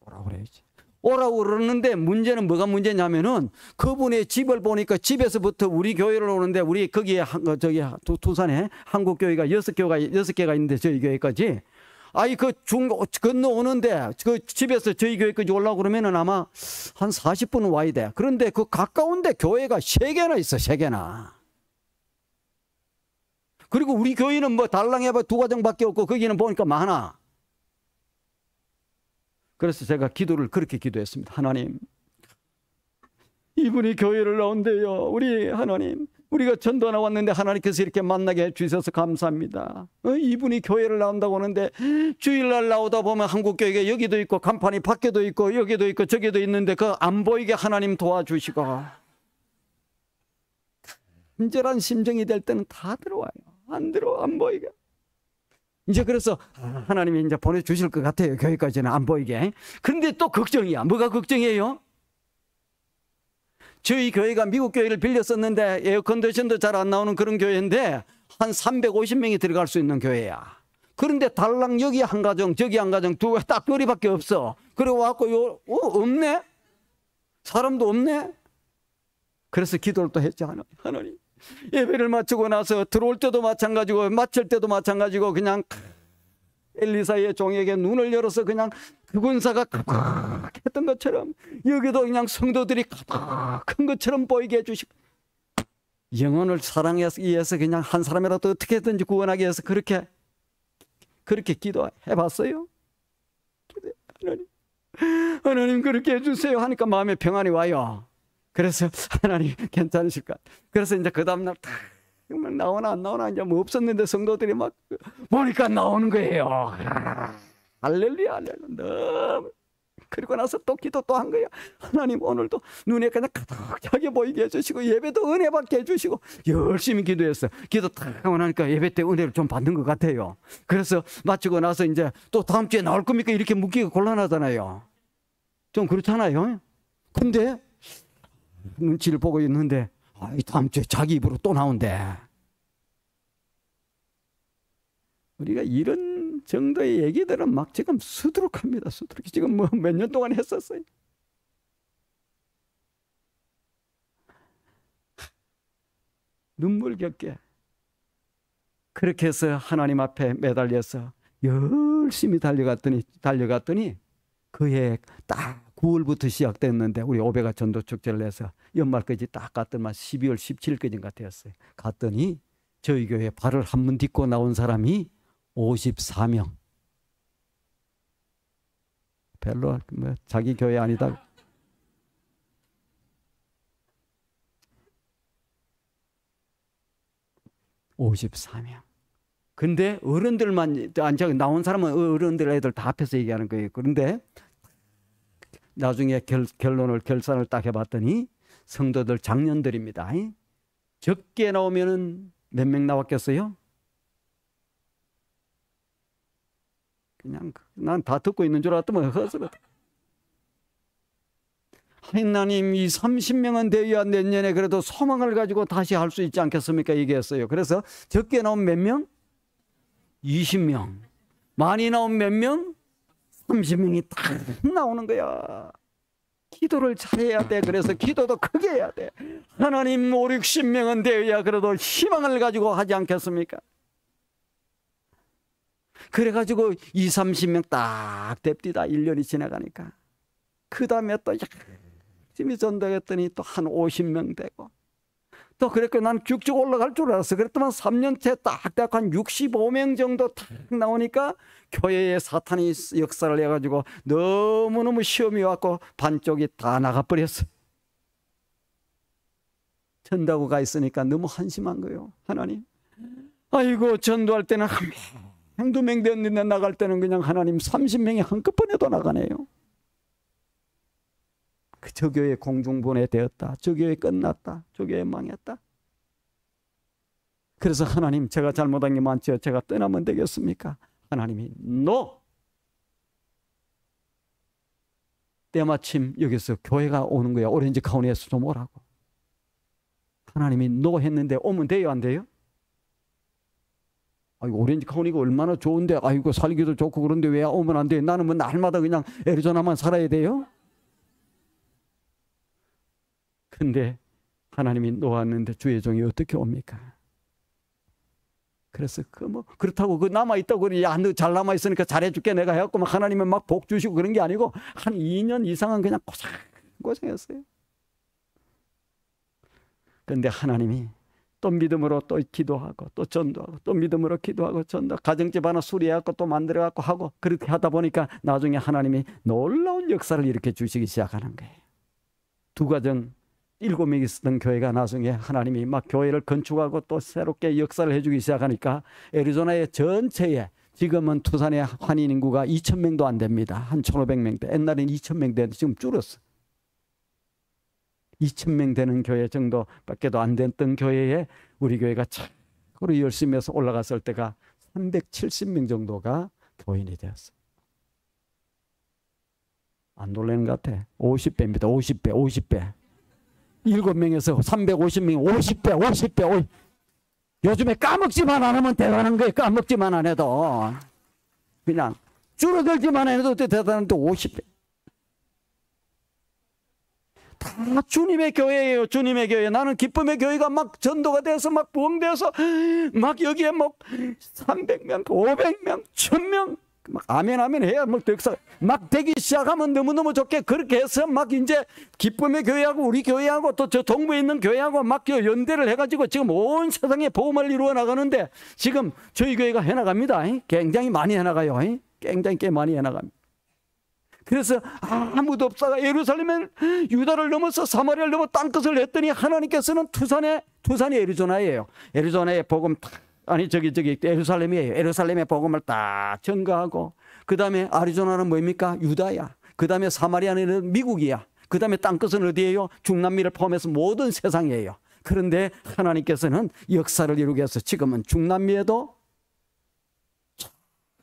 [SPEAKER 1] 오라고 그래야지. 오라고 그러는데 문제는 뭐가 문제냐면은 그분의 집을 보니까 집에서부터 우리 교회를 오는데 우리 거기에 저기 두산에 한국 교회가 6개가 있는데 저희 교회까지. 아이 건너오는데 그 집에서 저희 교회까지 올라오고 그러면은 아마 한 40분은 와야 돼. 그런데 그 가까운데 교회가 3개나 있어. 3개나. 그리고 우리 교회는 뭐 달랑해봐 2가정밖에 없고 거기는 보니까 많아. 그래서 제가 기도를 그렇게 기도했습니다. 하나님, 이분이 교회를 나온대요. 우리 하나님, 우리가 전도 나왔는데 하나님께서 이렇게 만나게 해주셔서 감사합니다. 이분이 교회를 나온다고 하는데 주일날 나오다 보면 한국교회가 여기도 있고 간판이 밖에도 있고 여기도 있고 저기도 있는데 그 안 보이게 하나님 도와주시고, 간절한 심정이 될 때는 다 들어와요. 안 들어와, 안 보이게. 이제 그래서 하나님이 이제 보내주실 것 같아요. 교회까지는 안 보이게. 그런데 또 걱정이야. 뭐가 걱정이에요? 저희 교회가 미국 교회를 빌렸었는데 에어컨디션도 잘 안 나오는 그런 교회인데 한 350명이 들어갈 수 있는 교회야. 그런데 달랑 여기 한 가정 저기 한 가정 두 딱 거리밖에 없어. 그래 와갖고 없네? 사람도 없네? 그래서 기도를 또 했죠. 하나님, 예배를 마치고 나서 들어올 때도 마찬가지고 마칠 때도 마찬가지고 그냥 엘리사의 종에게 눈을 열어서 그냥 그 군사가 가득했던 것처럼 여기도 그냥 성도들이 가득한 것처럼 보이게 해주시고, 영혼을 사랑하기 위해서 그냥 한 사람이라도 어떻게든지 구원하기 위해서 그렇게 기도해봤어요. 하나님 그렇게 해주세요 하니까 마음에 평안이 와요. 그래서 하나님 괜찮으실까? 그래서 이제 그 다음날 정말 나오나 안 나오나 이제 뭐 없었는데 성도들이 막 보니까 나오는 거예요. 할렐루야, 할렐루야. 너무. 그리고 나서 또 기도 또 한 거예요. 하나님 오늘도 눈에 그냥 가득하게 보이게 해주시고 예배도 은혜 받게 해주시고, 열심히 기도했어요. 기도 딱 하고 나니까 예배 때 은혜를 좀 받는 것 같아요. 그래서 마치고 나서 이제 또 다음 주에 나올 겁니까? 이렇게 묻기가 곤란하잖아요. 좀 그렇잖아요. 근데 눈치를 보고 있는데 다음 주에 자기 입으로 또 나온대. 우리가 이런 정도의 얘기들은 막 지금 수두룩합니다. 수두룩. 지금 뭐 몇 년 동안 했었어요. 눈물겹게 그렇게 해서 하나님 앞에 매달려서 열심히 달려갔더니 그해 딱 9월부터 시작됐는데 우리 오베가 전도 축제를 해서 연말까지 딱 갔더니만 12월 17일까지 같았어요. 갔더니 저희 교회 발을 한 번 딛고 나온 사람이 54명. 별로 뭐 자기 교회 아니다. (54명) 근데 어른들만 앉아 나온 사람은 어른들 애들 다 앞에서 얘기하는 거예요. 그런데 나중에 결산을 딱 해봤더니 성도들 장년들입니다. 적게 나오면은 몇 명 나왔겠어요? 그냥 난 다 듣고 있는 줄 알았더만 허스러. 하나님 이 30명은 되어야 내년에 그래도 소망을 가지고 다시 할 수 있지 않겠습니까? 얘기했어요. 그래서 적게 나온 몇 명? 20명. 많이 나온 몇 명? 30명이 딱 나오는 거야. 기도를 잘해야 돼. 그래서 기도도 크게 해야 돼. 하나님 5, 60명은 되어야 그래도 희망을 가지고 하지 않겠습니까? 그래가지고 20, 30명 딱 됩디다. 1년이 지나가니까. 그 다음에 또 열심히 전도했더니 또 한 50명 되고. 또 그랬고 난 쭉쭉 올라갈 줄 알았어. 그랬더만 3년째 딱 한 65명 정도 딱 나오니까 교회에 사탄이 역사를 해가지고 너무너무 시험이 왔고 반쪽이 다 나가버렸어. 전도하고 가 있으니까 너무 한심한 거예요. 하나님, 아이고 전도할 때는 한 명, 두 명 되었는데 나갈 때는 그냥 하나님 30명이 한꺼번에도 나가네요. 저 교회 공중분해 되었다. 저 교회 끝났다. 저 교회 망했다. 그래서 하나님 제가 잘못한 게 많죠. 제가 떠나면 되겠습니까? 하나님이 NO! 때마침 여기서 교회가 오는 거야. 오렌지 카운티에서 좀 오라고. 하나님이 NO 했는데 오면 돼요? 안 돼요? 아이고 오렌지 카운티가 얼마나 좋은데 아이고 살기도 좋고 그런데 왜 오면 안 돼요? 나는 뭐 날마다 그냥 애리조나만 살아야 돼요? 근데 하나님이 놓았는데 주의 종이 어떻게 옵니까? 그래서 그렇다고 남아 있다고 그래. 야, 너 잘 남아 있으니까 잘해줄게 내가 해갖고 막 하나님은 막 복 주시고 그런 게 아니고 한 2년 이상은 그냥 고생했어요. 그런데 하나님이 또 믿음으로 또 기도하고 또 전도하고 또 믿음으로 기도하고 전도 가정집 하나 수리해갖고 또 만들어갖고 하고 그렇게 하다 보니까 나중에 하나님이 놀라운 역사를 이렇게 주시기 시작하는 거예요. 두 가정 7명이 있었던 교회가 나중에 하나님이 막 교회를 건축하고 또 새롭게 역사를 해주기 시작하니까 애리조나의 전체에 지금은 투산의 한인 인구가 2,000명도 안 됩니다. 한 1,500명대. 옛날에는 2,000명 되는데 지금 줄었어. 2,000명 되는 교회 정도밖에도 안 됐던 교회에 우리 교회가 참으로 열심히 해서 올라갔을 때가 370명 정도가 교인이 되었어. 안 놀라는 것 같아. 50배입니다. 50배, 50배. 7명에서 350명, 50배, 50배. 요즘에 까먹지만 안 하면 대단한 거예요. 까먹지만 안 해도. 그냥 줄어들지만 안 해도 대단한데 50배. 다 주님의 교회예요. 주님의 교회. 나는 기쁨의 교회가 막 전도가 돼서 막 부흥돼서 막 여기에 막 300명, 500명, 1,000명 막 아멘 아멘 해야 막 되기 시작하면 너무너무 좋게 그렇게 해서 막 이제 기쁨의 교회하고 우리 교회하고 또 저 동부에 있는 교회하고 막 연대를 해가지고 지금 온 세상에 복음을 이루어 나가는데 지금 저희 교회가 해나갑니다. 굉장히 많이 해나가요. 굉장히 꽤 많이 해나갑니다. 그래서 아무도 없다가 예루살렘은 유다를 넘어서 사마리아를 넘어 땅끝을 냈더니 하나님께서는 투산이 애리조나예요. 애리조나의 복음 아니 저기 예루살렘이에요. 예루살렘의 복음을 딱 전가하고 그 다음에 아리조나는 뭡니까? 유다야. 그 다음에 사마리아는 미국이야. 그 다음에 땅끝은 어디예요? 중남미를 포함해서 모든 세상이에요. 그런데 하나님께서는 역사를 이루게 해서 지금은 중남미에도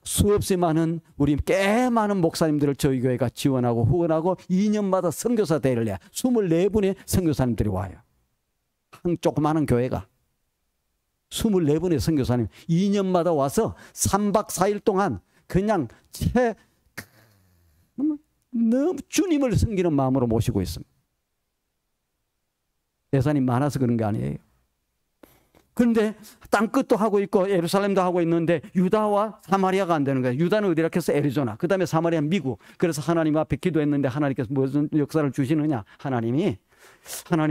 [SPEAKER 1] 수없이 많은 우리 꽤 많은 목사님들을 저희 교회가 지원하고 후원하고 2년마다 선교사 대회를 해. 24분의 선교사님들이 와요. 한 조그마한 교회가 24분의 선교사님 2년마다 와서 3박 4일 동안 그냥 너무 주님을 섬기는 마음으로 모시고 있습니다. 예산이 많아서 그런 게 아니에요. 그런데 땅끝도 하고 있고 예루살렘도 하고 있는데 유다와 사마리아가 안 되는 거예요. 유다는 어디라 해서 애리조나, 그 다음에 사마리아 미국. 그래서 하나님 앞에 기도했는데 하나님께서 무슨 역사를 주시느냐. 하나님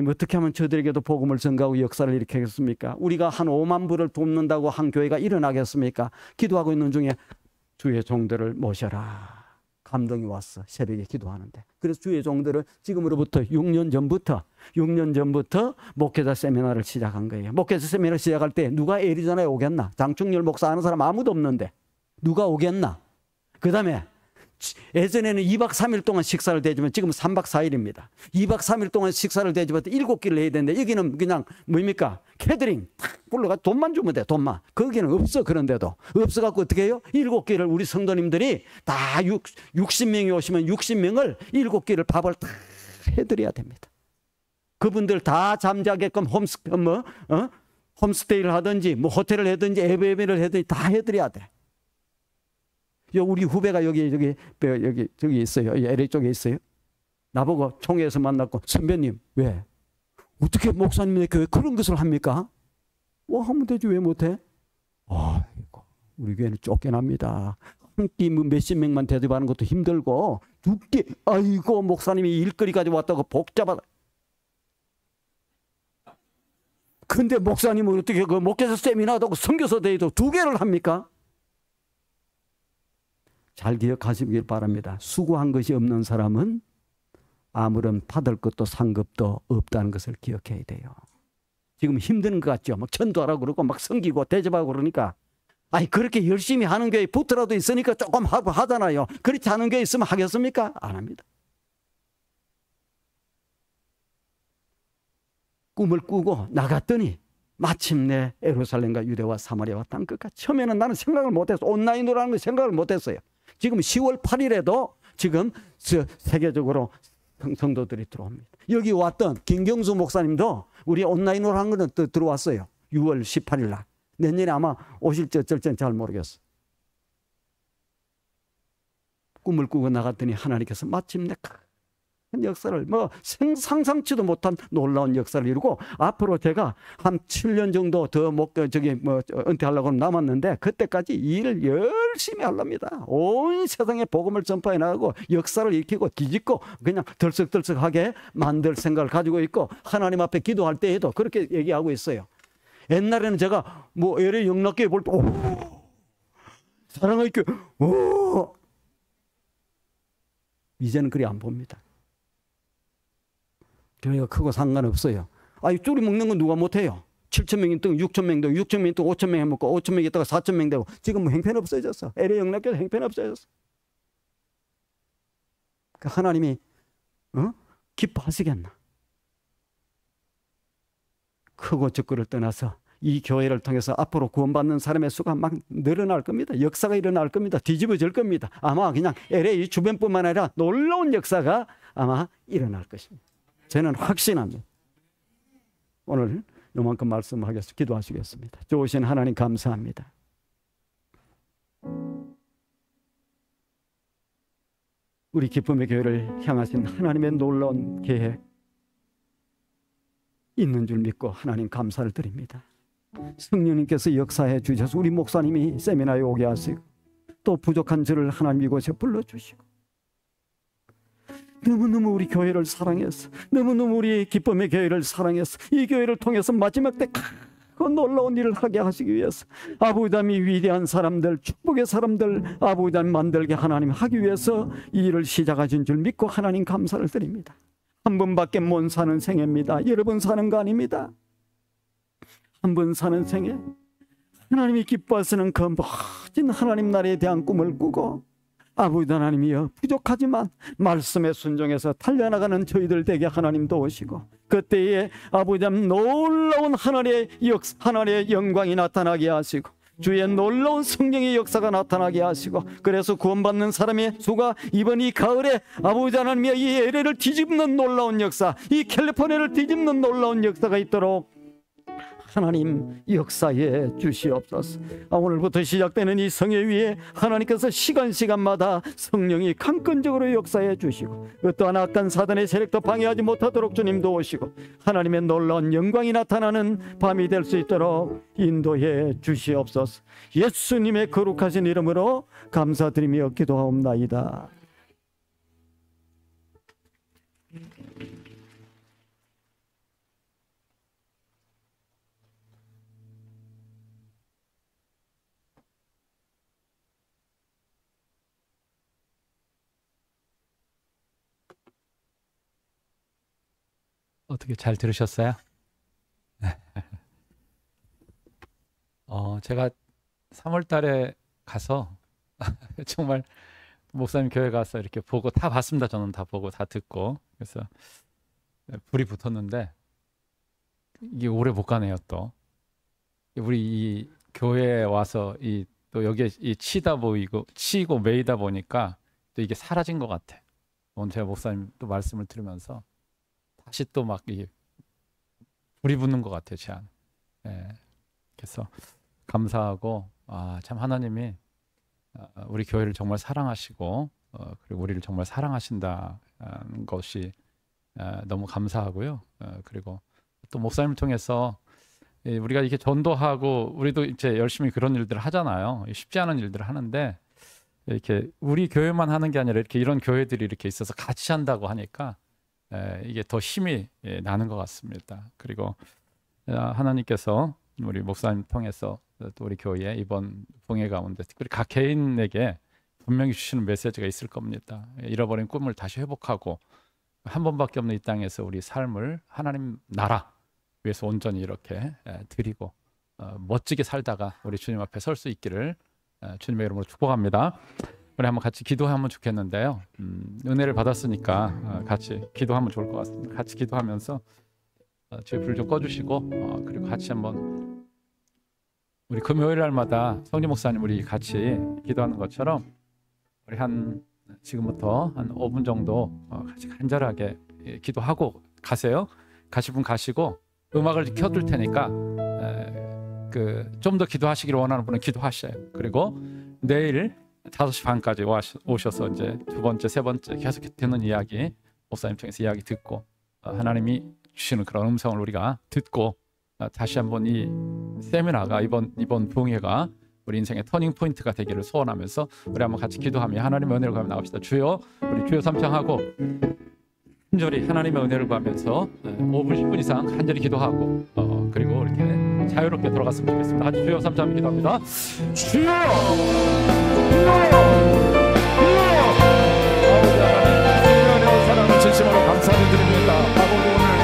[SPEAKER 1] 어떻게 하면 저들에게도 복음을 전가하고 역사를 일으키겠습니까? 우리가 한 5만 부를 돕는다고 한 교회가 일어나겠습니까? 기도하고 있는 중에 주의 종들을 모셔라. 감동이 왔어. 새벽에 기도하는데. 그래서 주의 종들을 지금으로부터 6년 전부터 목회자 세미나를 시작한 거예요. 목회자 세미나를 시작할 때 누가 애리조나에 오겠나? 장충렬 목사 아는 사람 아무도 없는데 누가 오겠나? 그 다음에 예전에는 2박 3일 동안 식사를 대주면 지금 3박 4일입니다. 2박 3일 동안 식사를 대주면 7끼를 해야 되는데 여기는 그냥 뭡니까? 캐더링 탁 불러가 돈만 주면 돼. 돈만. 거기는 없어. 그런데도 없어갖고 어떻게 해요? 7끼를 우리 성도님들이 다 60명이 오시면 60명을 7끼를 밥을 다 해드려야 됩니다. 그분들 다 잠자게끔 홈스테이를 하든지 뭐 호텔을 하든지 에어비앤비를 하든지 다 해드려야 돼. 우리 후배가 저기 있어요. LA 쪽에 있어요. 나보고 총회에서 만났고, 선배님, 왜? 어떻게 목사님의 교회 그런 것을 합니까? 하면 되지, 왜 못해? 아이고, 우리 교회는 쫓겨납니다. 한 끼 몇십 명만 대접하는 것도 힘들고, 2끼, 아이고, 목사님이 일거리까지 왔다고 복잡하다. 근데 목사님은 어떻게 그 목회자 세미나도 선교사 대회도 2개를 합니까? 잘 기억하시길 바랍니다. 수고한 것이 없는 사람은 아무런 받을 것도 상급도 없다는 것을 기억해야 돼요. 지금 힘든 것 같죠? 막 전도하라고 그러고 막 섬기고 대접하고 그러니까 그렇게 열심히 하는 교회 붙어라도 있으니까 조금 하잖아요. 그렇지 않은 교회 있으면 하겠습니까? 안 합니다. 꿈을 꾸고 나갔더니 마침내 예루살렘과 유대와 사마리아와 땅끝까지. 처음에는 나는 생각을 못했어. 온라인으로 하는 거 생각을 못했어요. 지금 10월 8일에도 지금 세계적으로 성도들이 들어옵니다. 여기 왔던 김경수 목사님도 우리 온라인으로 한 거는 또 들어왔어요. 6월 18일 날. 내년에 아마 오실지 어쩔지는 잘 모르겠어. 꿈을 꾸고 나갔더니 하나님께서 마침내 큰 역사를 상상치도 못한 놀라운 역사를 이루고, 앞으로 제가 한 7년 정도 더 은퇴하려고 남았는데 그때까지 일을 열심히 하랍니다. 온 세상에 복음을 전파해 나가고 역사를 일으키고 뒤집고 그냥 덜썩덜썩하게 만들 생각을 가지고 있고, 하나님 앞에 기도할 때에도 그렇게 얘기하고 있어요. 옛날에는 제가 LA 영락교회 볼 때 사랑의 교회 이제는 그리 안 봅니다. 교회가 크고 상관없어요. 아니 쪼리 먹는 건 누가 못해요. 7,000명이 있다가 6,000명 되고 6,000명이 있다가 5,000명 해먹고 5,000명이 있다가 4,000명 되고 지금 뭐 행편 없어졌어. LA 영락교회 행편 없어졌어. 그 하나님이 기뻐하시겠나? 크고 적고를 떠나서 이 교회를 통해서 앞으로 구원받는 사람의 수가 막 늘어날 겁니다. 역사가 일어날 겁니다. 뒤집어질 겁니다. 아마 그냥 LA 주변뿐만 아니라 놀라운 역사가 아마 일어날 것입니다. 저는 확신합니다. 오늘 요만큼 말씀하겠습니다. 기도하시겠습니다. 좋으신 하나님 감사합니다. 우리 기쁨의 교회를 향하신 하나님의 놀라운 계획 있는 줄 믿고 하나님 감사를 드립니다. 성령님께서 역사해 주셔서 우리 목사님이 세미나에 오게 하시고 또 부족한 저를 하나님 이곳에 불러주시고 너무너무 우리 교회를 사랑해서 너무너무 우리 기쁨의 교회를 사랑해서 이 교회를 통해서 마지막 때 그 놀라운 일을 하게 하시기 위해서 아부담이 위대한 사람들 축복의 사람들 아부담 만들게 하나님 하기 위해서 이 일을 시작하신 줄 믿고 하나님 감사를 드립니다. 한 번밖에 못 사는 생애입니다. 여러 번 사는 거 아닙니다. 한 번 사는 생애 하나님이 기뻐하시는 그 멋진 하나님 나라에 대한 꿈을 꾸고 아버지 하나님이여 부족하지만 말씀에 순종해서 달려나가는 저희들 되게 하나님 도우시고 그때에 아버지 하나님 놀라운 하나님의 영광이 나타나게 하시고 주의 놀라운 성령의 역사가 나타나게 하시고 그래서 구원받는 사람의 수가 이번 이 가을에 아버지 하나님이여 이 LA를 뒤집는 놀라운 역사 이 캘리포니아를 뒤집는 놀라운 역사가 있도록 하나님 역사해 주시옵소서. 오늘부터 시작되는 이 성회 위에 하나님께서 시간마다 성령이 강건적으로 역사해 주시고 어떠한 악한 사단의 세력도 방해하지 못하도록 주님 도우시고 하나님의 놀라운 영광이 나타나는 밤이 될 수 있도록 인도해 주시옵소서. 예수님의 거룩하신 이름으로 감사드리며 기도하옵나이다.
[SPEAKER 2] 어떻게 잘 들으셨어요? 제가 3월 달에 가서 정말 목사님 교회 가서 이렇게 보고 다 봤습니다. 저는 다 보고 다 듣고 그래서 불이 붙었는데 이게 오래 못 가네요. 또 우리 이 교회에 와서 또 여기에 치다 보이고 치고 매이다 보니까 또 이게 사라진 것 같아. 오늘 제가 목사님 또 말씀을 들으면서 다시 또 막 이게 불이 붙는 것 같아요, 제 안에. 예. 그래서 감사하고 참 하나님이 우리 교회를 정말 사랑하시고 그리고 우리를 정말 사랑하신다는 것이 너무 감사하고요. 그리고 또 목사님을 통해서 우리가 이렇게 전도하고 우리도 이제 열심히 그런 일들을 하잖아요. 쉽지 않은 일들을 하는데 이렇게 우리 교회만 하는 게 아니라 이렇게 이런 교회들이 이렇게 있어서 같이 한다고 하니까 이게 더 힘이 나는 것 같습니다. 그리고 하나님께서 우리 목사님 통해서 또 우리 교회에 이번 봉해 가운데 특별히 각 개인에게 분명히 주시는 메시지가 있을 겁니다. 잃어버린 꿈을 다시 회복하고 한 번밖에 없는 이 땅에서 우리 삶을 하나님 나라 위해서 온전히 이렇게 드리고 멋지게 살다가 우리 주님 앞에 설 수 있기를 주님의 이름으로 축복합니다. 우리 한번 같이 기도하면 좋겠는데요. 은혜를 받았으니까 같이 기도하면 좋을 것 같습니다. 같이 기도하면서 주의 불 좀 꺼주시고 그리고 같이 한번 우리 금요일 날마다 성리 목사님 우리 같이 기도하는 것처럼 우리 지금부터 한 5분 정도 같이 간절하게 기도하고 가세요. 가실 분 가시고 음악을 켜둘 테니까 좀 더 기도하시기를 원하는 분은 기도하셔요. 그리고 내일 5시 반까지 오셔서 이제 두 번째, 세 번째 계속 듣는 이야기 목사님 통해서 이야기 듣고 하나님이 주시는 그런 음성을 우리가 듣고 다시 한번 이 세미나가 이번 부흥회가 우리 인생의 터닝 포인트가 되기를 소원하면서 우리 한번 같이 기도하며 하나님의 은혜를 구하며 나갑시다. 주여, 우리 주여 삼창하고 간절히 하나님의 은혜를 구하면서 5분 10분 이상 간절히 기도하고 그리고 이렇게 자유롭게 돌아갔으면 좋겠습니다. 같이 주여 삼창하며 기도합니다. 주여, 아버지 하나님, 주님의 은혜와 사랑을 진심으로 감사드립니다. 아버지 오늘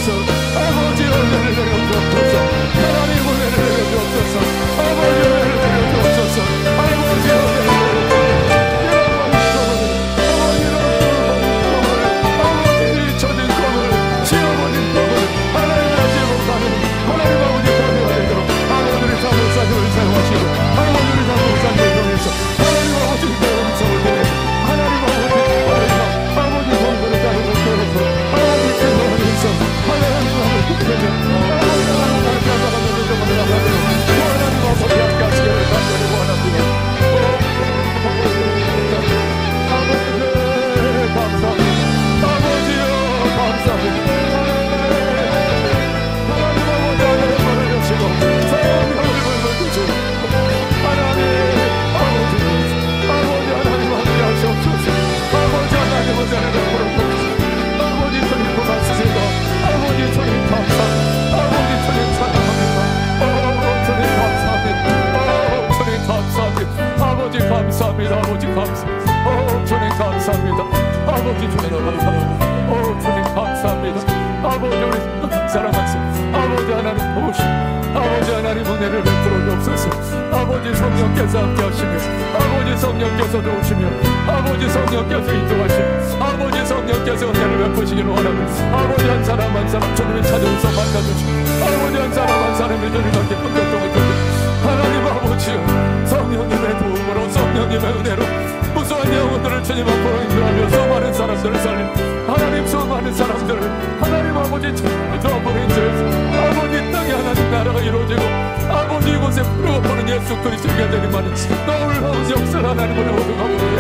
[SPEAKER 3] 주옵소서. 아버지 은혜를 내려 주옵소서. 하나님 은혜를 내려 주옵소서. 아버지 은혜를 내려 주옵소서. 아버지 은혜를 내려 아버지 젖은 꿈을 지어버린 꿈을 하나님 아버지 못하는 하나님 아버지 보내야 되도록 아버지를 다 목사님을 사용하시고 아버지를 다 목사님을 통해서 하나님 아버지 내 음성을 내내 하나님 아버지 성도를 따르고 들어서 아버지 생각하면서 하나님 아버지 때문에 하나님 아버지 함께 하시기를 간절히 원합니다. 아버지 감사합니다. 아버지요 감사합니다. 하나님 아버지 하나님만을 여시고 사랑하는 하나님을 주시고 하나님 아버지 하나님 함께 하시옵소서. 아버지 하나님 은혜를 베풀어 주옵소서. 아버지 주님 고맙습니다. 아버지 주님 감사합니다. 아버지 주님 사랑합니다. 주님 감사합니다. 주님 감사합니다. 아버지 감사합니다. 아버지 감사합니다. 주님 감사합니다. 아버지 주님 감사합니다. 주님 감사합니다. 아버지 우리 사랑하시 아버지 하나님 보시고 아버지 하나님 은혜를 베풀어 주옵소서. 아버지 성령께서 함께 하시며 아버지 성령께서 도우시며 아버지 성령께서 인도하시며 아버지 성령께서 은혜를 베푸시기를 원합니다. 아버지 한 사람 한 사람 주님이 찾아오서 만나주시고 아버지 한 사람 한 사람이 주님께 긍정적을 주시고 하나님 아버지여 성령님의 도움으로 성령님의 은혜로 무수한 영혼들을 주님 앞으로 인도하며 수많은 사람들을 살리며 하나님 수많은 사람들을 하나님 아버지 저버린 죄에서 아버지 땅에 하나님 나라가 이루어지고 아버지 이곳에 풀어보는 예수 그리스도가 되는 많은 놀라운 역사를 하나님으로 얻어가고